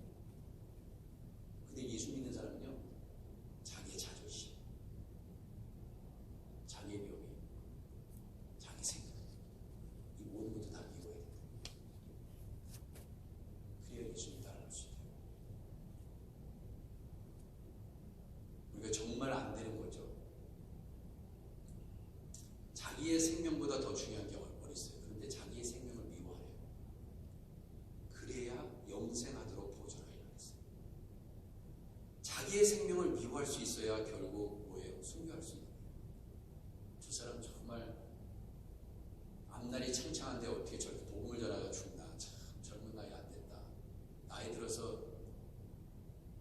근데 예수 믿는 사람은요, 자기의 자존심, 자기의 명예, 자기 생각, 이 모든 것도 다 미워해야 돼요. 그래야 예수님 따라갈 수 있어요. 우리가 정말 안 되는 거죠. 자기의 생명보다 더 중요한 게 어디 있어요? 그런데 자기의 생명을 미워하래요. 그래야 영생하도록 보존하리라 했어요. 자기의 생명을 미워할 수 있어야 결국 뭐예요? 순교할 수 있는 거예요. 저 사람 정말 앞날이 창창한데 어떻게 저렇게 복음을 전하다 죽나. 참 젊은 나이 안 됐다. 나이 들어서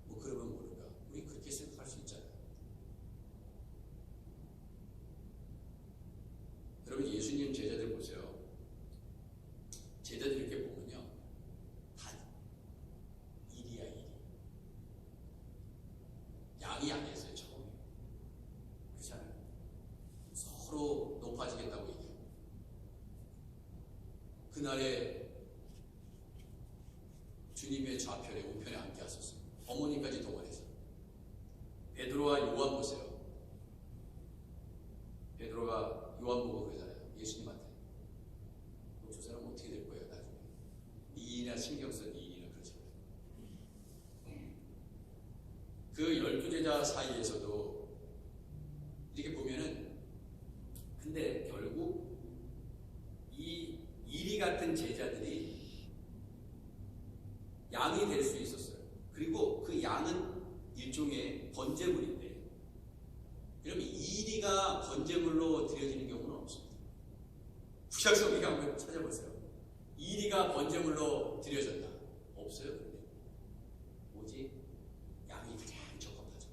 뭐 그러면 모를까. 우리 그렇게 생각할 수 있잖아요. 여러분 예수님 제자들 보세요. 제자들 이렇게 보면요, 다 일이야. 양이 아니었어요. 처음에. 그렇잖아요. 서로 높아지겠다고 얘기해요. 그날에 주님의 좌편에 우편에 앉게 하소서. 어머니까지 동원해서. 베드로와 요한 보세요. 베드로가 요한 보고 그러잖아요. 예수님한테. 저 사람 어떻게 될 거예요 나중에. 네 일이나 신경 써. 네 일이나 그러잖아요. 그 12제자 사이에서도 이렇게 보면은, 근데 결국 이 이리 같은 제자들이 양이 될 수 있었어요. 그리고 그 양은 일종의 번제물인데, 여러분 이리가 번제물로 드려지는 경우는 없습니다. 구약성경에 한번 찾아보세요. 이리가 번제물로 드려졌다. 없어요. 근데 오직 양.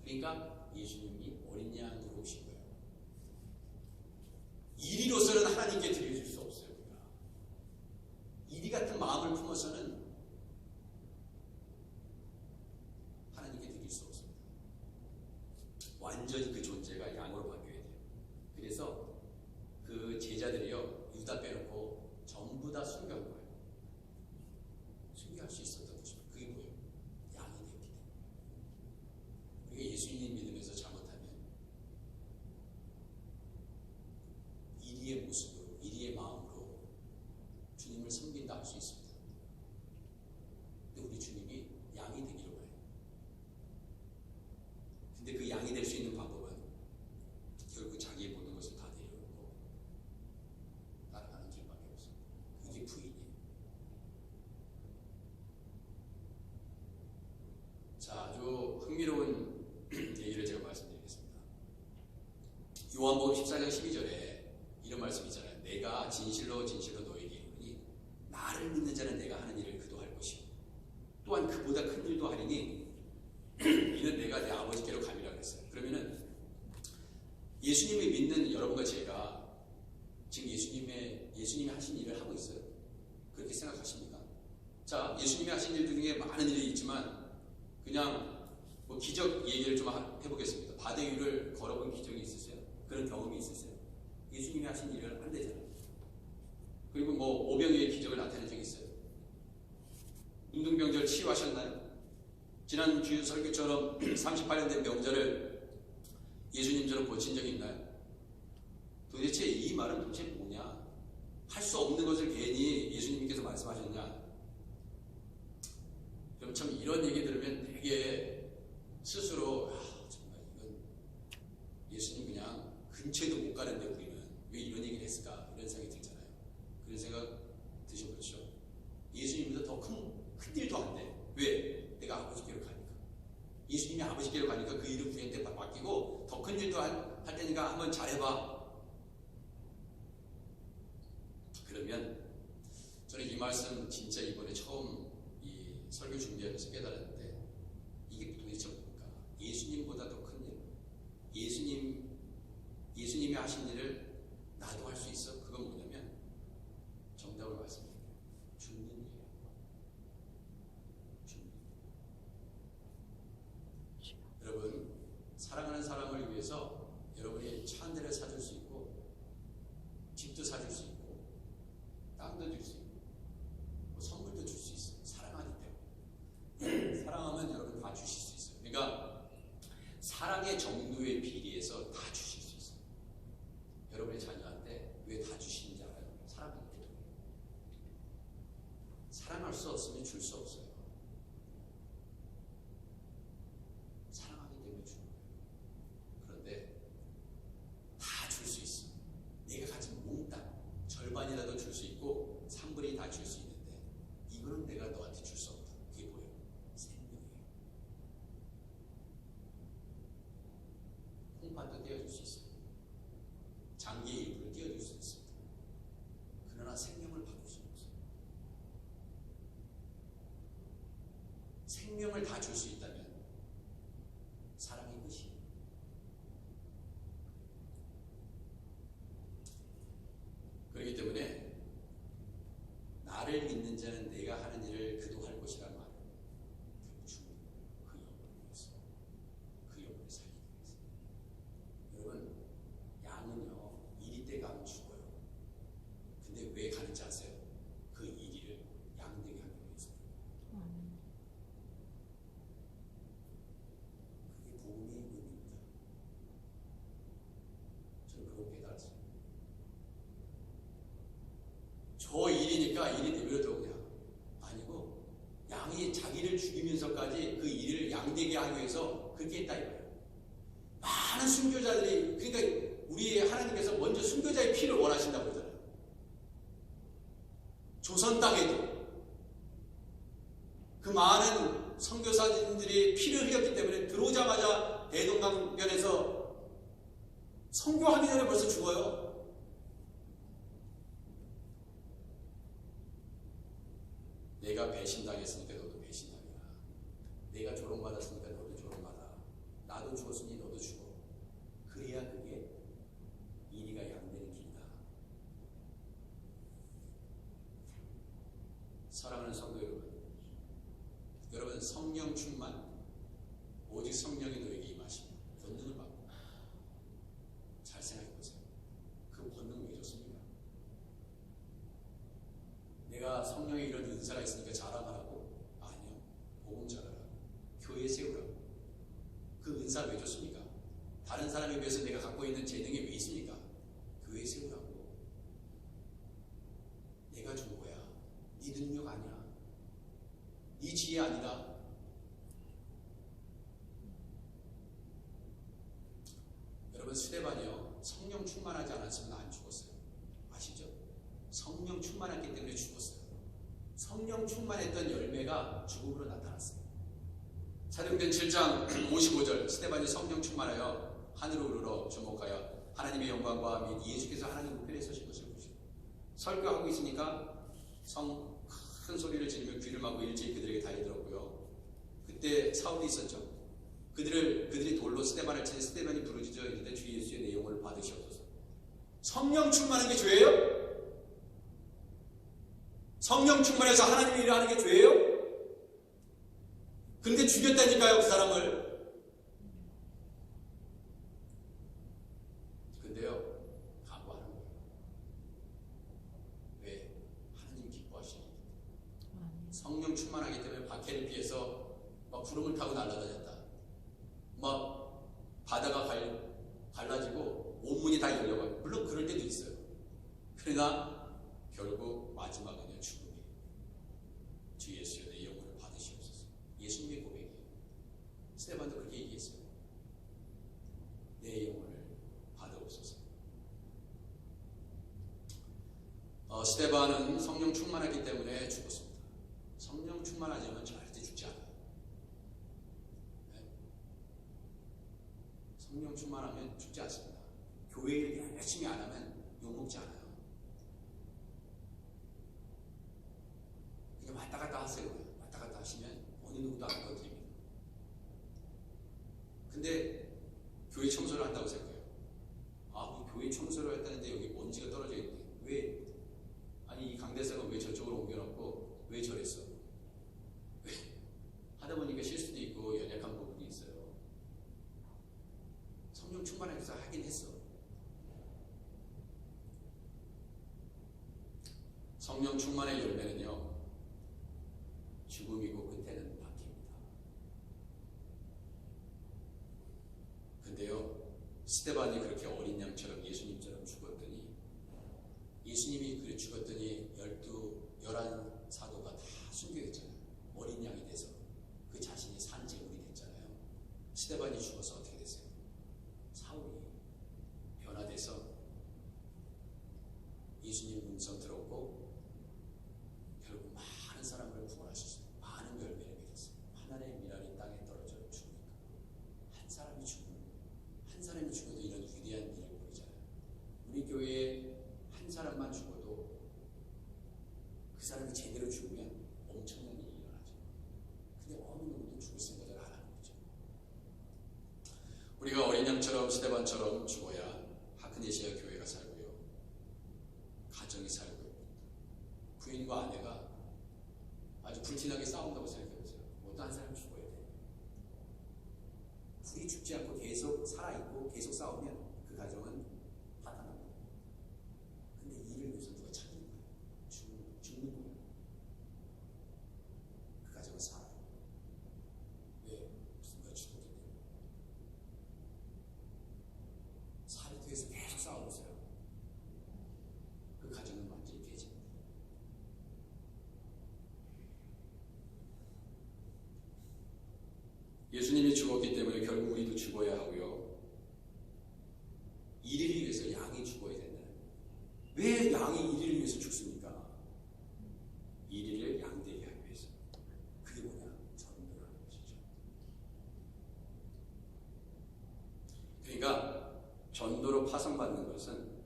그러니까 예수님이 어린 양으로 오신 거예요. 이리로서는 하나님께 드려줄 수 없어요. 우리가. 이리 같은 마음을 품어서는 하나님께 드릴 수 없습니다. 완전히 그 존재가 양으로 바뀌어야 돼요. 그래서 그 제자들이요, 유다 빼놓고 전부 다 순교한 거예요. 순교할 수 있었던 것입니다. 그게 뭐예요? 양이 됐기 때문에. 우리가 예수님 믿으면서 잘못하면 이리의 모습으로, 이리의 마음으로 주님을 섬긴다 할 수 있습니다. 근데 우리 주님이 양이 되기로 해요. 근데 그 양이 될 수 있는 방법은 결국 자기의 모든 것을 다 내려놓고 따라가는 길밖에 없습니다. 그게 부인이에요. 자, 아주 흥미로운 얘기를 제가 말씀드리겠습니다. 요한복음 14장 12절에 이런 말씀이 있잖아요. 내가 진실로 진실로 너에게 이르노니 나를 믿는 자는 내가 하는 일을 그도 할 것이요 또한 그보다 큰 일도 하리니 이는 내가 내 아버지께로 감이라 그랬어요. 그러면은 예수님을 믿는 여러분과 제가 지금 예수님이 하신 일을 하고 있어요. 그렇게 생각하십니까? 자, 예수님이 하신 일 중에 많은 일이 있지만 그냥 뭐 기적 얘기를 좀 해보겠습니다. 바다 위를 걸어본 기적이 있으세요? 그런 경험이 있으세요? 예수님이 하신 일을 안 되잖아요. 그리고 뭐 오병이의 기적을 나타낸 적이 있어요? 문둥병자를 치유하셨나요? 지난 주일 설교처럼 38년 된 병자를 예수님처럼 고친 적이 있나요? 도대체 이 말은 도대체 뭐냐? 할 수 없는 것을 괜히 예수님께서 말씀하셨냐? 그럼 참 이런 얘기 들으면 되게 스스로 정말 이건 예수님 그냥 근처에도 못 가는데 우리는 왜 이런 얘기를 했을까? 이런 생각이 들잖아요. 그런 생각 드셔보셨죠? 예수님보다 더 큰 일도 안 돼. 왜? 내가 아버지께로 가니까. 예수님이 아버지께로 가니까 그 일을 부인한테 맡기고 더 큰 일도 할 테니까 한번 잘해봐. 그러면 저는 이 말씀 진짜 이번에 처음 이 설교 준비하면서 깨달았는데 이게 도대체 뭘까? 예수님보다 더 큰 일? 예수님이 하신 일을 나도 할 수 있어? 그건 뭐냐면 정답을 말씀드릴게요. 죽는 일이에요. 죽는 일. 여러분, 사랑하는 사람을 위해서 여러분이 차 한 대를 사줄 수 있고 집도 사줄 수 있고 땅도 줄 수 있고 뭐 선물도 줄 수 있어요. 사랑하기 때문에. 사랑하면 여러분 다 주실 수 있어요. 그러니까 사랑의 정도에 비례해서 다 주실 수 있어요. 여러분의 자녀한테 왜 다 주시는지 알아요? 사랑하기 때문에. 사랑할 수 없으면 줄 수 없어요. 사랑하기 때문에 주는 거예요. 그런데 다 줄 수 있어. 내가 가진 몽땅 절반이라도 줄 수 있고 3분의 2 다 줄 수 있는데 이거는 내가 너한테 줄 수 없다. 그게 뭐예요? 생명이에요. 콩팥도 떼어줄 수 있어요. 장기의 일부를 떼어줄 수 있습니다. 그러나 생명을 바꿀 수는 없어요. 생명을 다 줄 수 있다면 사랑의 끝이에요. 그렇기 때문에 나를 믿는 자는 내가 하는 일을 그도 할 것이라는 말은 결국 죽는 그 영혼을 위해서, 그 영혼을 살리기 위해서. 여러분, 양은요 이리 때 가면 죽어요. 근데 왜 가는지 아세요? 그 이리를 양되게 하기 위해서. 그게 복음의 의미입니다. 저는 그걸 깨달았어요. 저 일이니까 일이 내버려둬 그냥. 아니고 양이 자기를 죽이면서까지 그 일을 양되게 하기 위해서 그렇게 했다 이거예요. 많은 순교자들이, 그러니까 우리 하나님께서 먼저 순교자의 피를 원하신다고 그러잖아요. 조선 땅에도 그 많은 선교사님들이 피를 흘렸기 때문에 들어오자마자 대동강변에서 선교하기 전에 벌써 죽어요. 내가 배신당했으니까 너도 배신당해라. 내가 조롱받았으니까 너도 조롱받아. 나도 죽었으니 너도 죽어. 그래야 그게 인이가 양되는 길이다. 사랑하는 성도 여러분 성령 충만, 오직 성령이 너에게 임하시면 권능을 받고. 잘 생각해 보세요. 그 권능 왜 줬습니까? 내가 성령에 이런 은사가 있으니까 자랑하라고? 아니요. 복음 전하라고, 교회 세우라고. 그 은사 왜 줬습니까? 다른 사람에 비해서 내가 갖고 있는 재능이 왜 있습니까? 교회 세우라고. 내가 준 거야. 네 능력 아니야. 네 지혜 아니다. 여러분 스데반이요, 성령 충만하지 않았으면 안 죽었어요. 아시죠? 성령 충만했기 때문에 죽었어요. 성령 충만했던 열매가 죽음으로 나타났어요. 사도행전 7장 55절, 스데반이 성령 충만하여 하늘로 오르러 주목하여 하나님의 영광과 및 예수께서 하나님 우편에 서신 것을 보시고, 설교하고 있으니까 큰 소리를 지르며 귀를 막고 일제히 그들에게 달려들었고요. 그때 사울이 있었죠. 그들이 돌로 스데반을 치니 스데반이 부르짖어 이르되 주 예수의 내 영혼을 받으시옵소서. 성령 충만한 게 죄예요? 성령 충만해서 하나님의 일을 하는 게 죄예요? 근데 죽였다니까요, 그 사람을. 근데요, 각오하는 거예요. 왜? 하나님 기뻐하시니. 성령 충만하기 때문에 박해를 피해서 막 구름을 타고 날아다녔다. 막 바다가 갈라지고 온문이 다 열려가요. 물론 그럴 때도 있어요. 그러나 결국 마지막은요, 죽음이에요. 주 예수여 내 영혼을 받으시옵소서. 예수님의 고백이에요. 스데반도 그렇게 얘기했어요. 내 영혼을 받아옵소서. 스데반은 성령 충만했기 때문에 죽었습니다. 성령 충만하지 않으면 절대 죽지 않아요. 네? 성령 충만하면 죽지 않습니다. 교회 일 열심히 안 하면 욕먹지 않아요. 그냥 왔다 갔다 하세요. 왔다 갔다 하시면 어느 누구도 안 건드립니다. 근데 교회 청소를 한다고 생각해요. 아, 교회 청소를 했다는데 여기 먼지가 떨어져 있네. 왜? 아니 이 강대상은 왜 저쪽으로 옮겨놓고 왜 저랬어? 왜? 하다 보니까 실수도 있고 연약한 부분이 있어요. 성령 충만해서 하긴 했어. 성령 충만의 열매는요, 죽음이고 끝에는 박해입니다. 근데요, 스데반이 그렇게 어린 양처럼 예수님처럼 죽었더니, 예수님이 그래 죽었더니 11 사도가 다 순교했잖아요. 어린 양이 돼서 그 자신이 산 제물이 됐잖아요. 스데반이 죽어서 어떻게 됐어요? 사울이 변화돼서 예수님 음성 들었고 결국 많은 사람을 구원하셨어요. 많은 열매를 맺었어요. 하나님의 미랄이 땅에 떨어져 죽으니까 한 사람이 죽어도 이런 위대한 일을 보이잖아요. 우리 교회에 한 사람만 죽어도 그 사람이 제대로 죽으면 엄청난 일이 일어나죠. 근데 어느 누구도 죽을 생각을 안 하는 거죠. 우리가 어린 양처럼 스데반처럼 죽어야 하크네시아 교회가 살고요, 가정이 살고요, 부인과 아내가 아주 불티나게 싸운다고 생각해보세요. 어떤 한 사람이 죽어야 돼요. 둘이 죽지 않고 계속 살아있고 계속 싸우면 그 가정은 파탄납니다. 근데 이를 위해서 누가 찾는 거예요? 죽는 거예요. 그 가정은 살아요. 왜? 누가 죽었기 때문에. 살을 위해서 계속 싸워보세요. 그 가정은 완전히 깨집니다. 예수님이 죽었기 때문에 결국 우리도 죽어야 하고요. 이를 위해서 양이 죽어야 된다는 거예요. 왜 양이 이를 위해서 죽습니까? 이를 양되게 하기 위해서. 그게 뭐냐? 전도를 하는 것이죠. 그러니까 전도로 파송받는 것은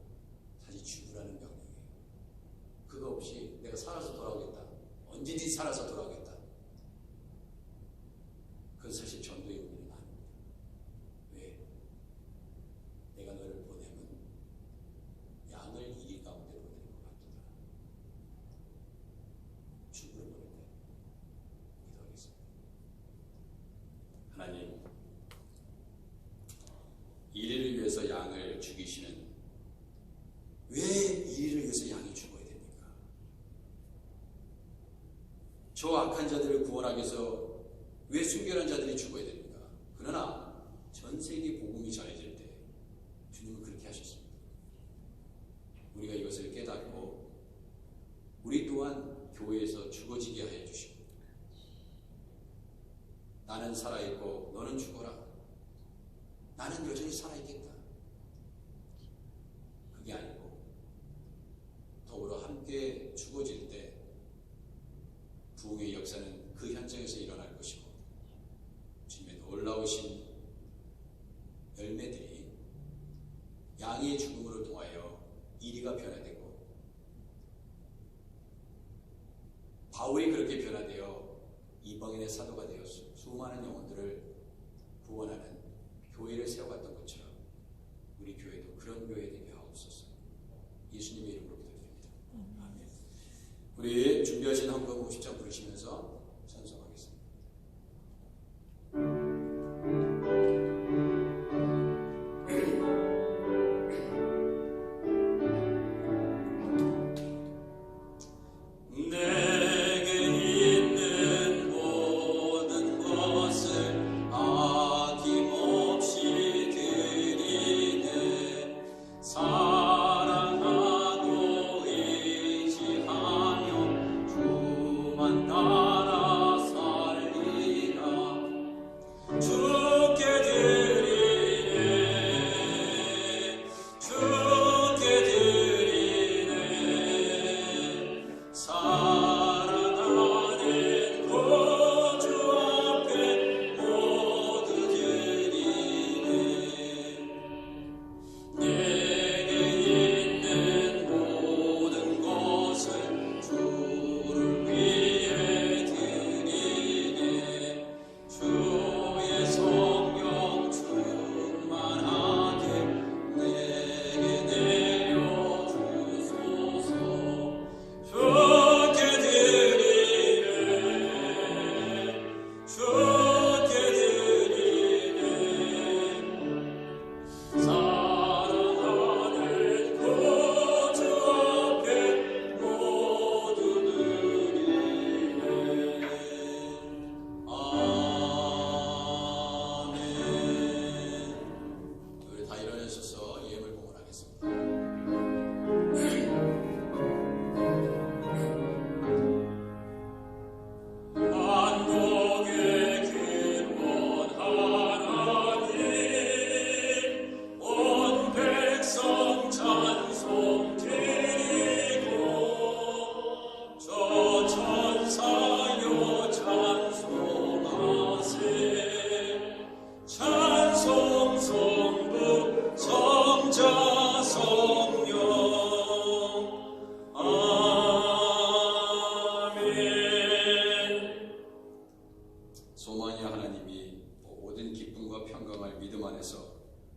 사실 죽으라는 명령이에요. 그거 없이 내가 살아서 돌아오겠다, 언제든지 살아서 돌아오겠다, 그건 사실 전도의 의미는 아닙니다. 저 악한 자들을 구원하기 위해서 왜 순결한 자들이 죽어야 됩니까? 그러나 전 세계 복음이 전해질 때 주님은 그렇게 하셨습니다. 우리가 이것을 깨닫고 우리 또한 교회에서 죽어지게 하여 주시고, 나는 살아있고 너는 죽어라, 나는 여전히 살아있겠다, 그게 아니고 더불어 함께 죽어질 때 부흥의 역사는 그 현장에서 일어날 것이고, 주님의 놀라우신 열매들이 양의 죽음으로 통하여 이리가 변화되고, 바울이 그렇게 변화되어 이방인의 사도가 되어 수많은 영혼들을 구원하는 교회를 세워갔던 것처럼 우리 교회도 그런 교회 되게 하옵소서. 예수님의 이름으로 기도드립니다. 아멘. 우리 준비하신 헌금 50장 부르시면서 찬송하겠습니다.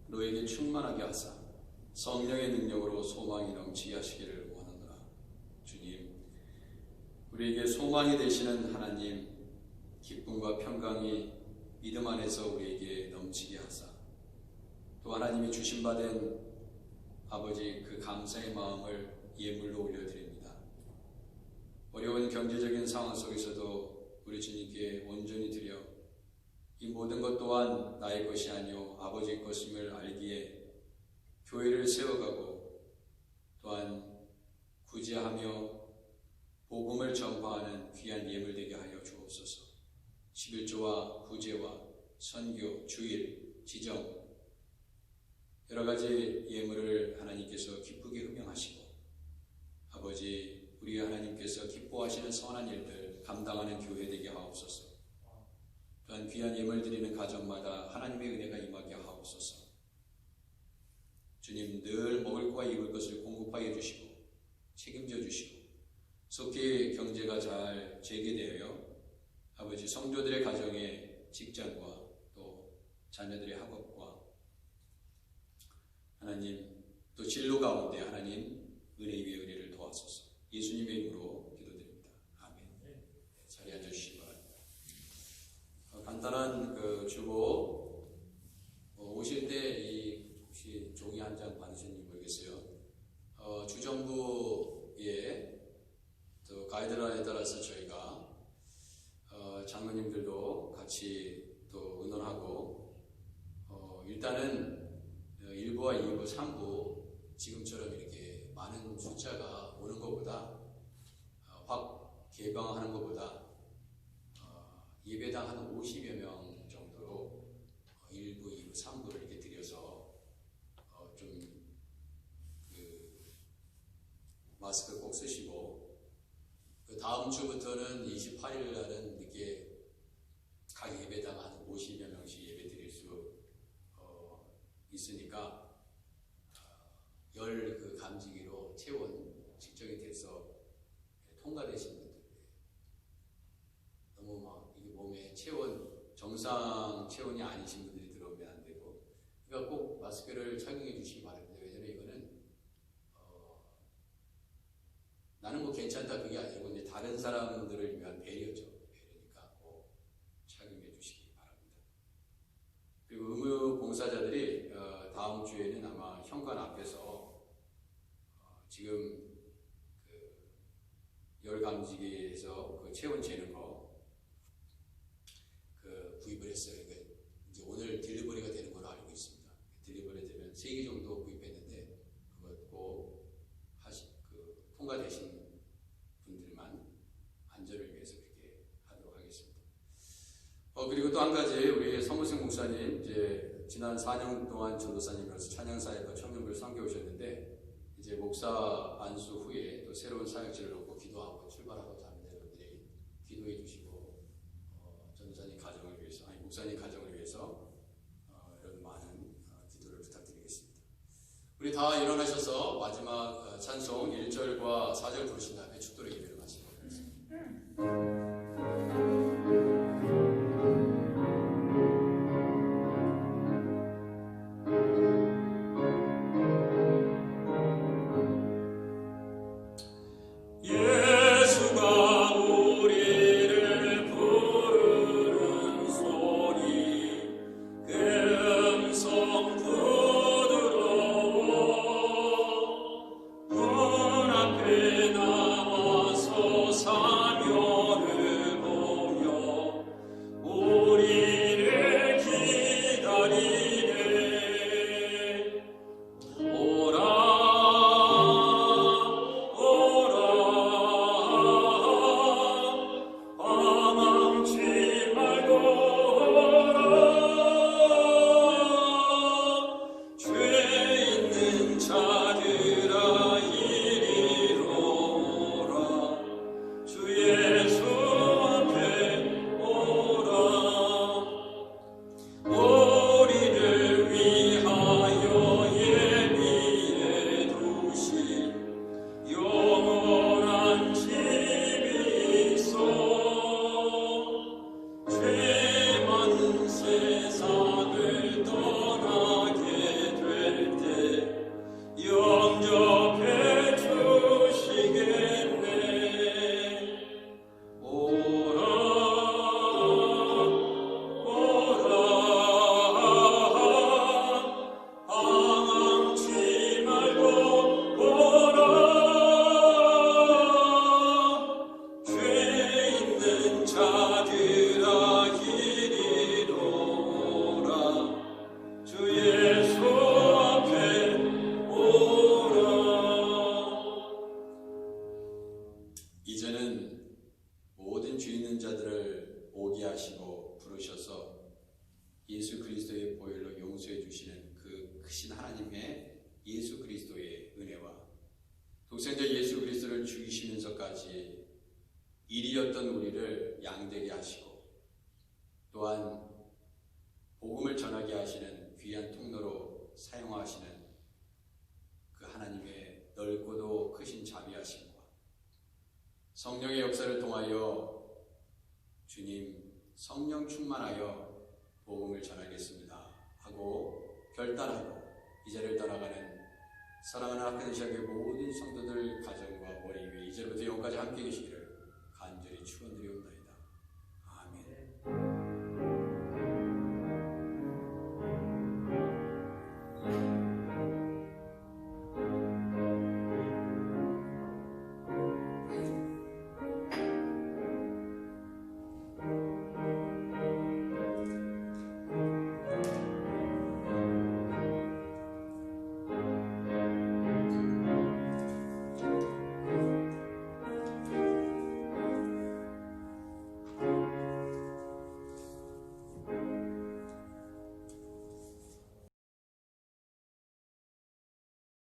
너에게 충만하게 하사 성령의 능력으로 소망이 넘치게 하시기를 원하노라. 주님, 우리에게 소망이 되시는 하나님, 기쁨과 평강이 믿음 안에서 우리에게 넘치게 하사 또 하나님이 주신받은 아버지 그 감사의 마음을 예물로 올려드립니다. 어려운 경제적인 상황 속에서도 우리 주님께 온전히 드려 이 모든 것 또한 나의 것이 아니오 아버지의 것임을 알기에 교회를 세워가고 또한 구제하며 복음을 전파하는 귀한 예물 되게 하여 주옵소서. 11조와 구제와 선교, 주일, 지정 여러 가지 예물을 하나님께서 기쁘게 흠명하시고 아버지 우리 하나님께서 기뻐하시는 선한 일들 감당하는 교회 되게 하옵소서. 또한 귀한 예물 드리는 가정마다 하나님의 은혜가 임하게 하옵소서. 주님, 늘 먹을 것과 입을 것을 공급하여 주시고 책임져 주시고 속히 경제가 잘 재개되어 아버지 성도들의 가정에 직장과 또 자녀들의 학업과 하나님 또 진로 가운데 하나님 은혜 위에 은혜를 도와소서. 예수님의 이름으로 기도드립니다. 아멘. 자리에 앉아주시기 바랍니다. 간단한 주보 오실 때 이 혹시 종이 한 장 받으셨는지 모르겠어요. 주정부의 또 가이드라인에 따라서 저희가 것보다 확 개방하는 것보다 예배당 한 50여 명 정도로 1부, 2부, 3부를 이렇게 드려서 좀 마스크 꼭 쓰시고 그 다음 주부터는 28일 날은 이렇게 각 예배당 한 50여 명씩 예배 드릴 수 있으니까 열 그 감지기로 체온 측정이 돼서 통과되신 분들 너무 막 이게 몸에 정상 체온이 아니신 분들이 들어오면 안 되고 그러니까 꼭 마스크를 착용해 주시기 바랍니다. 왜냐면 이거는 나는 뭐 괜찮다 그게 아니고 이제 다른 사람들을 위한 배려죠. 배려니까 꼭 착용해 주시기 바랍니다. 그리고 의무 봉사자들이 다음 주에는 아마 현관 앞에서 지금 열 감지기에서 그 체온 재는 거 구입을 했어요. 그러니까 이제 오늘 딜리버리가 되는 걸로 알고 있습니다. 딜리버리 되면 3개 정도 구입했는데 그것 꼭 통과되신 분들만 안전을 위해서 그렇게 하도록 하겠습니다. 그리고 또 한 가지 우리 서무승 목사님 이제 지난 4년 동안 전도사님으로서 찬양사역과 청년부를 섬겨오셨는데 이제 목사 안수 후에 또 새로운 사역지를 놓고 기도하고 출발하고자 합니다. 여러분들이 기도해 주시고 전도사님 가정을 위해서 목사님 가정을 위해서 여러분 많은 기도를 부탁드리겠습니다. 우리 다 일어나셔서 마지막 찬송 1절과 4절 부르신 다음에 축도의 예배를 마치도록 하겠습니다. 이제는 모든 죄 있는 자들을 오게 하시고 부르셔서 예수 그리스도의 보혈로 용서해 주시는 그 크신 하나님의 예수 그리스도의 은혜와 독생자 예수 그리스도를 죽이시면서까지 일이었던 우리를 양되게 하시고 또한 복음을 전하게 하시는 귀한 통로로 사용하시는 그 하나님의 넓고도 크신 자비하심과 성령의 역사를 통하여 주님 성령 충만하여 복음을 전하겠습니다 하고 결단하고 이 자리를 떠나가는 사랑하는 아카데시아교회 모든 성도들 가정과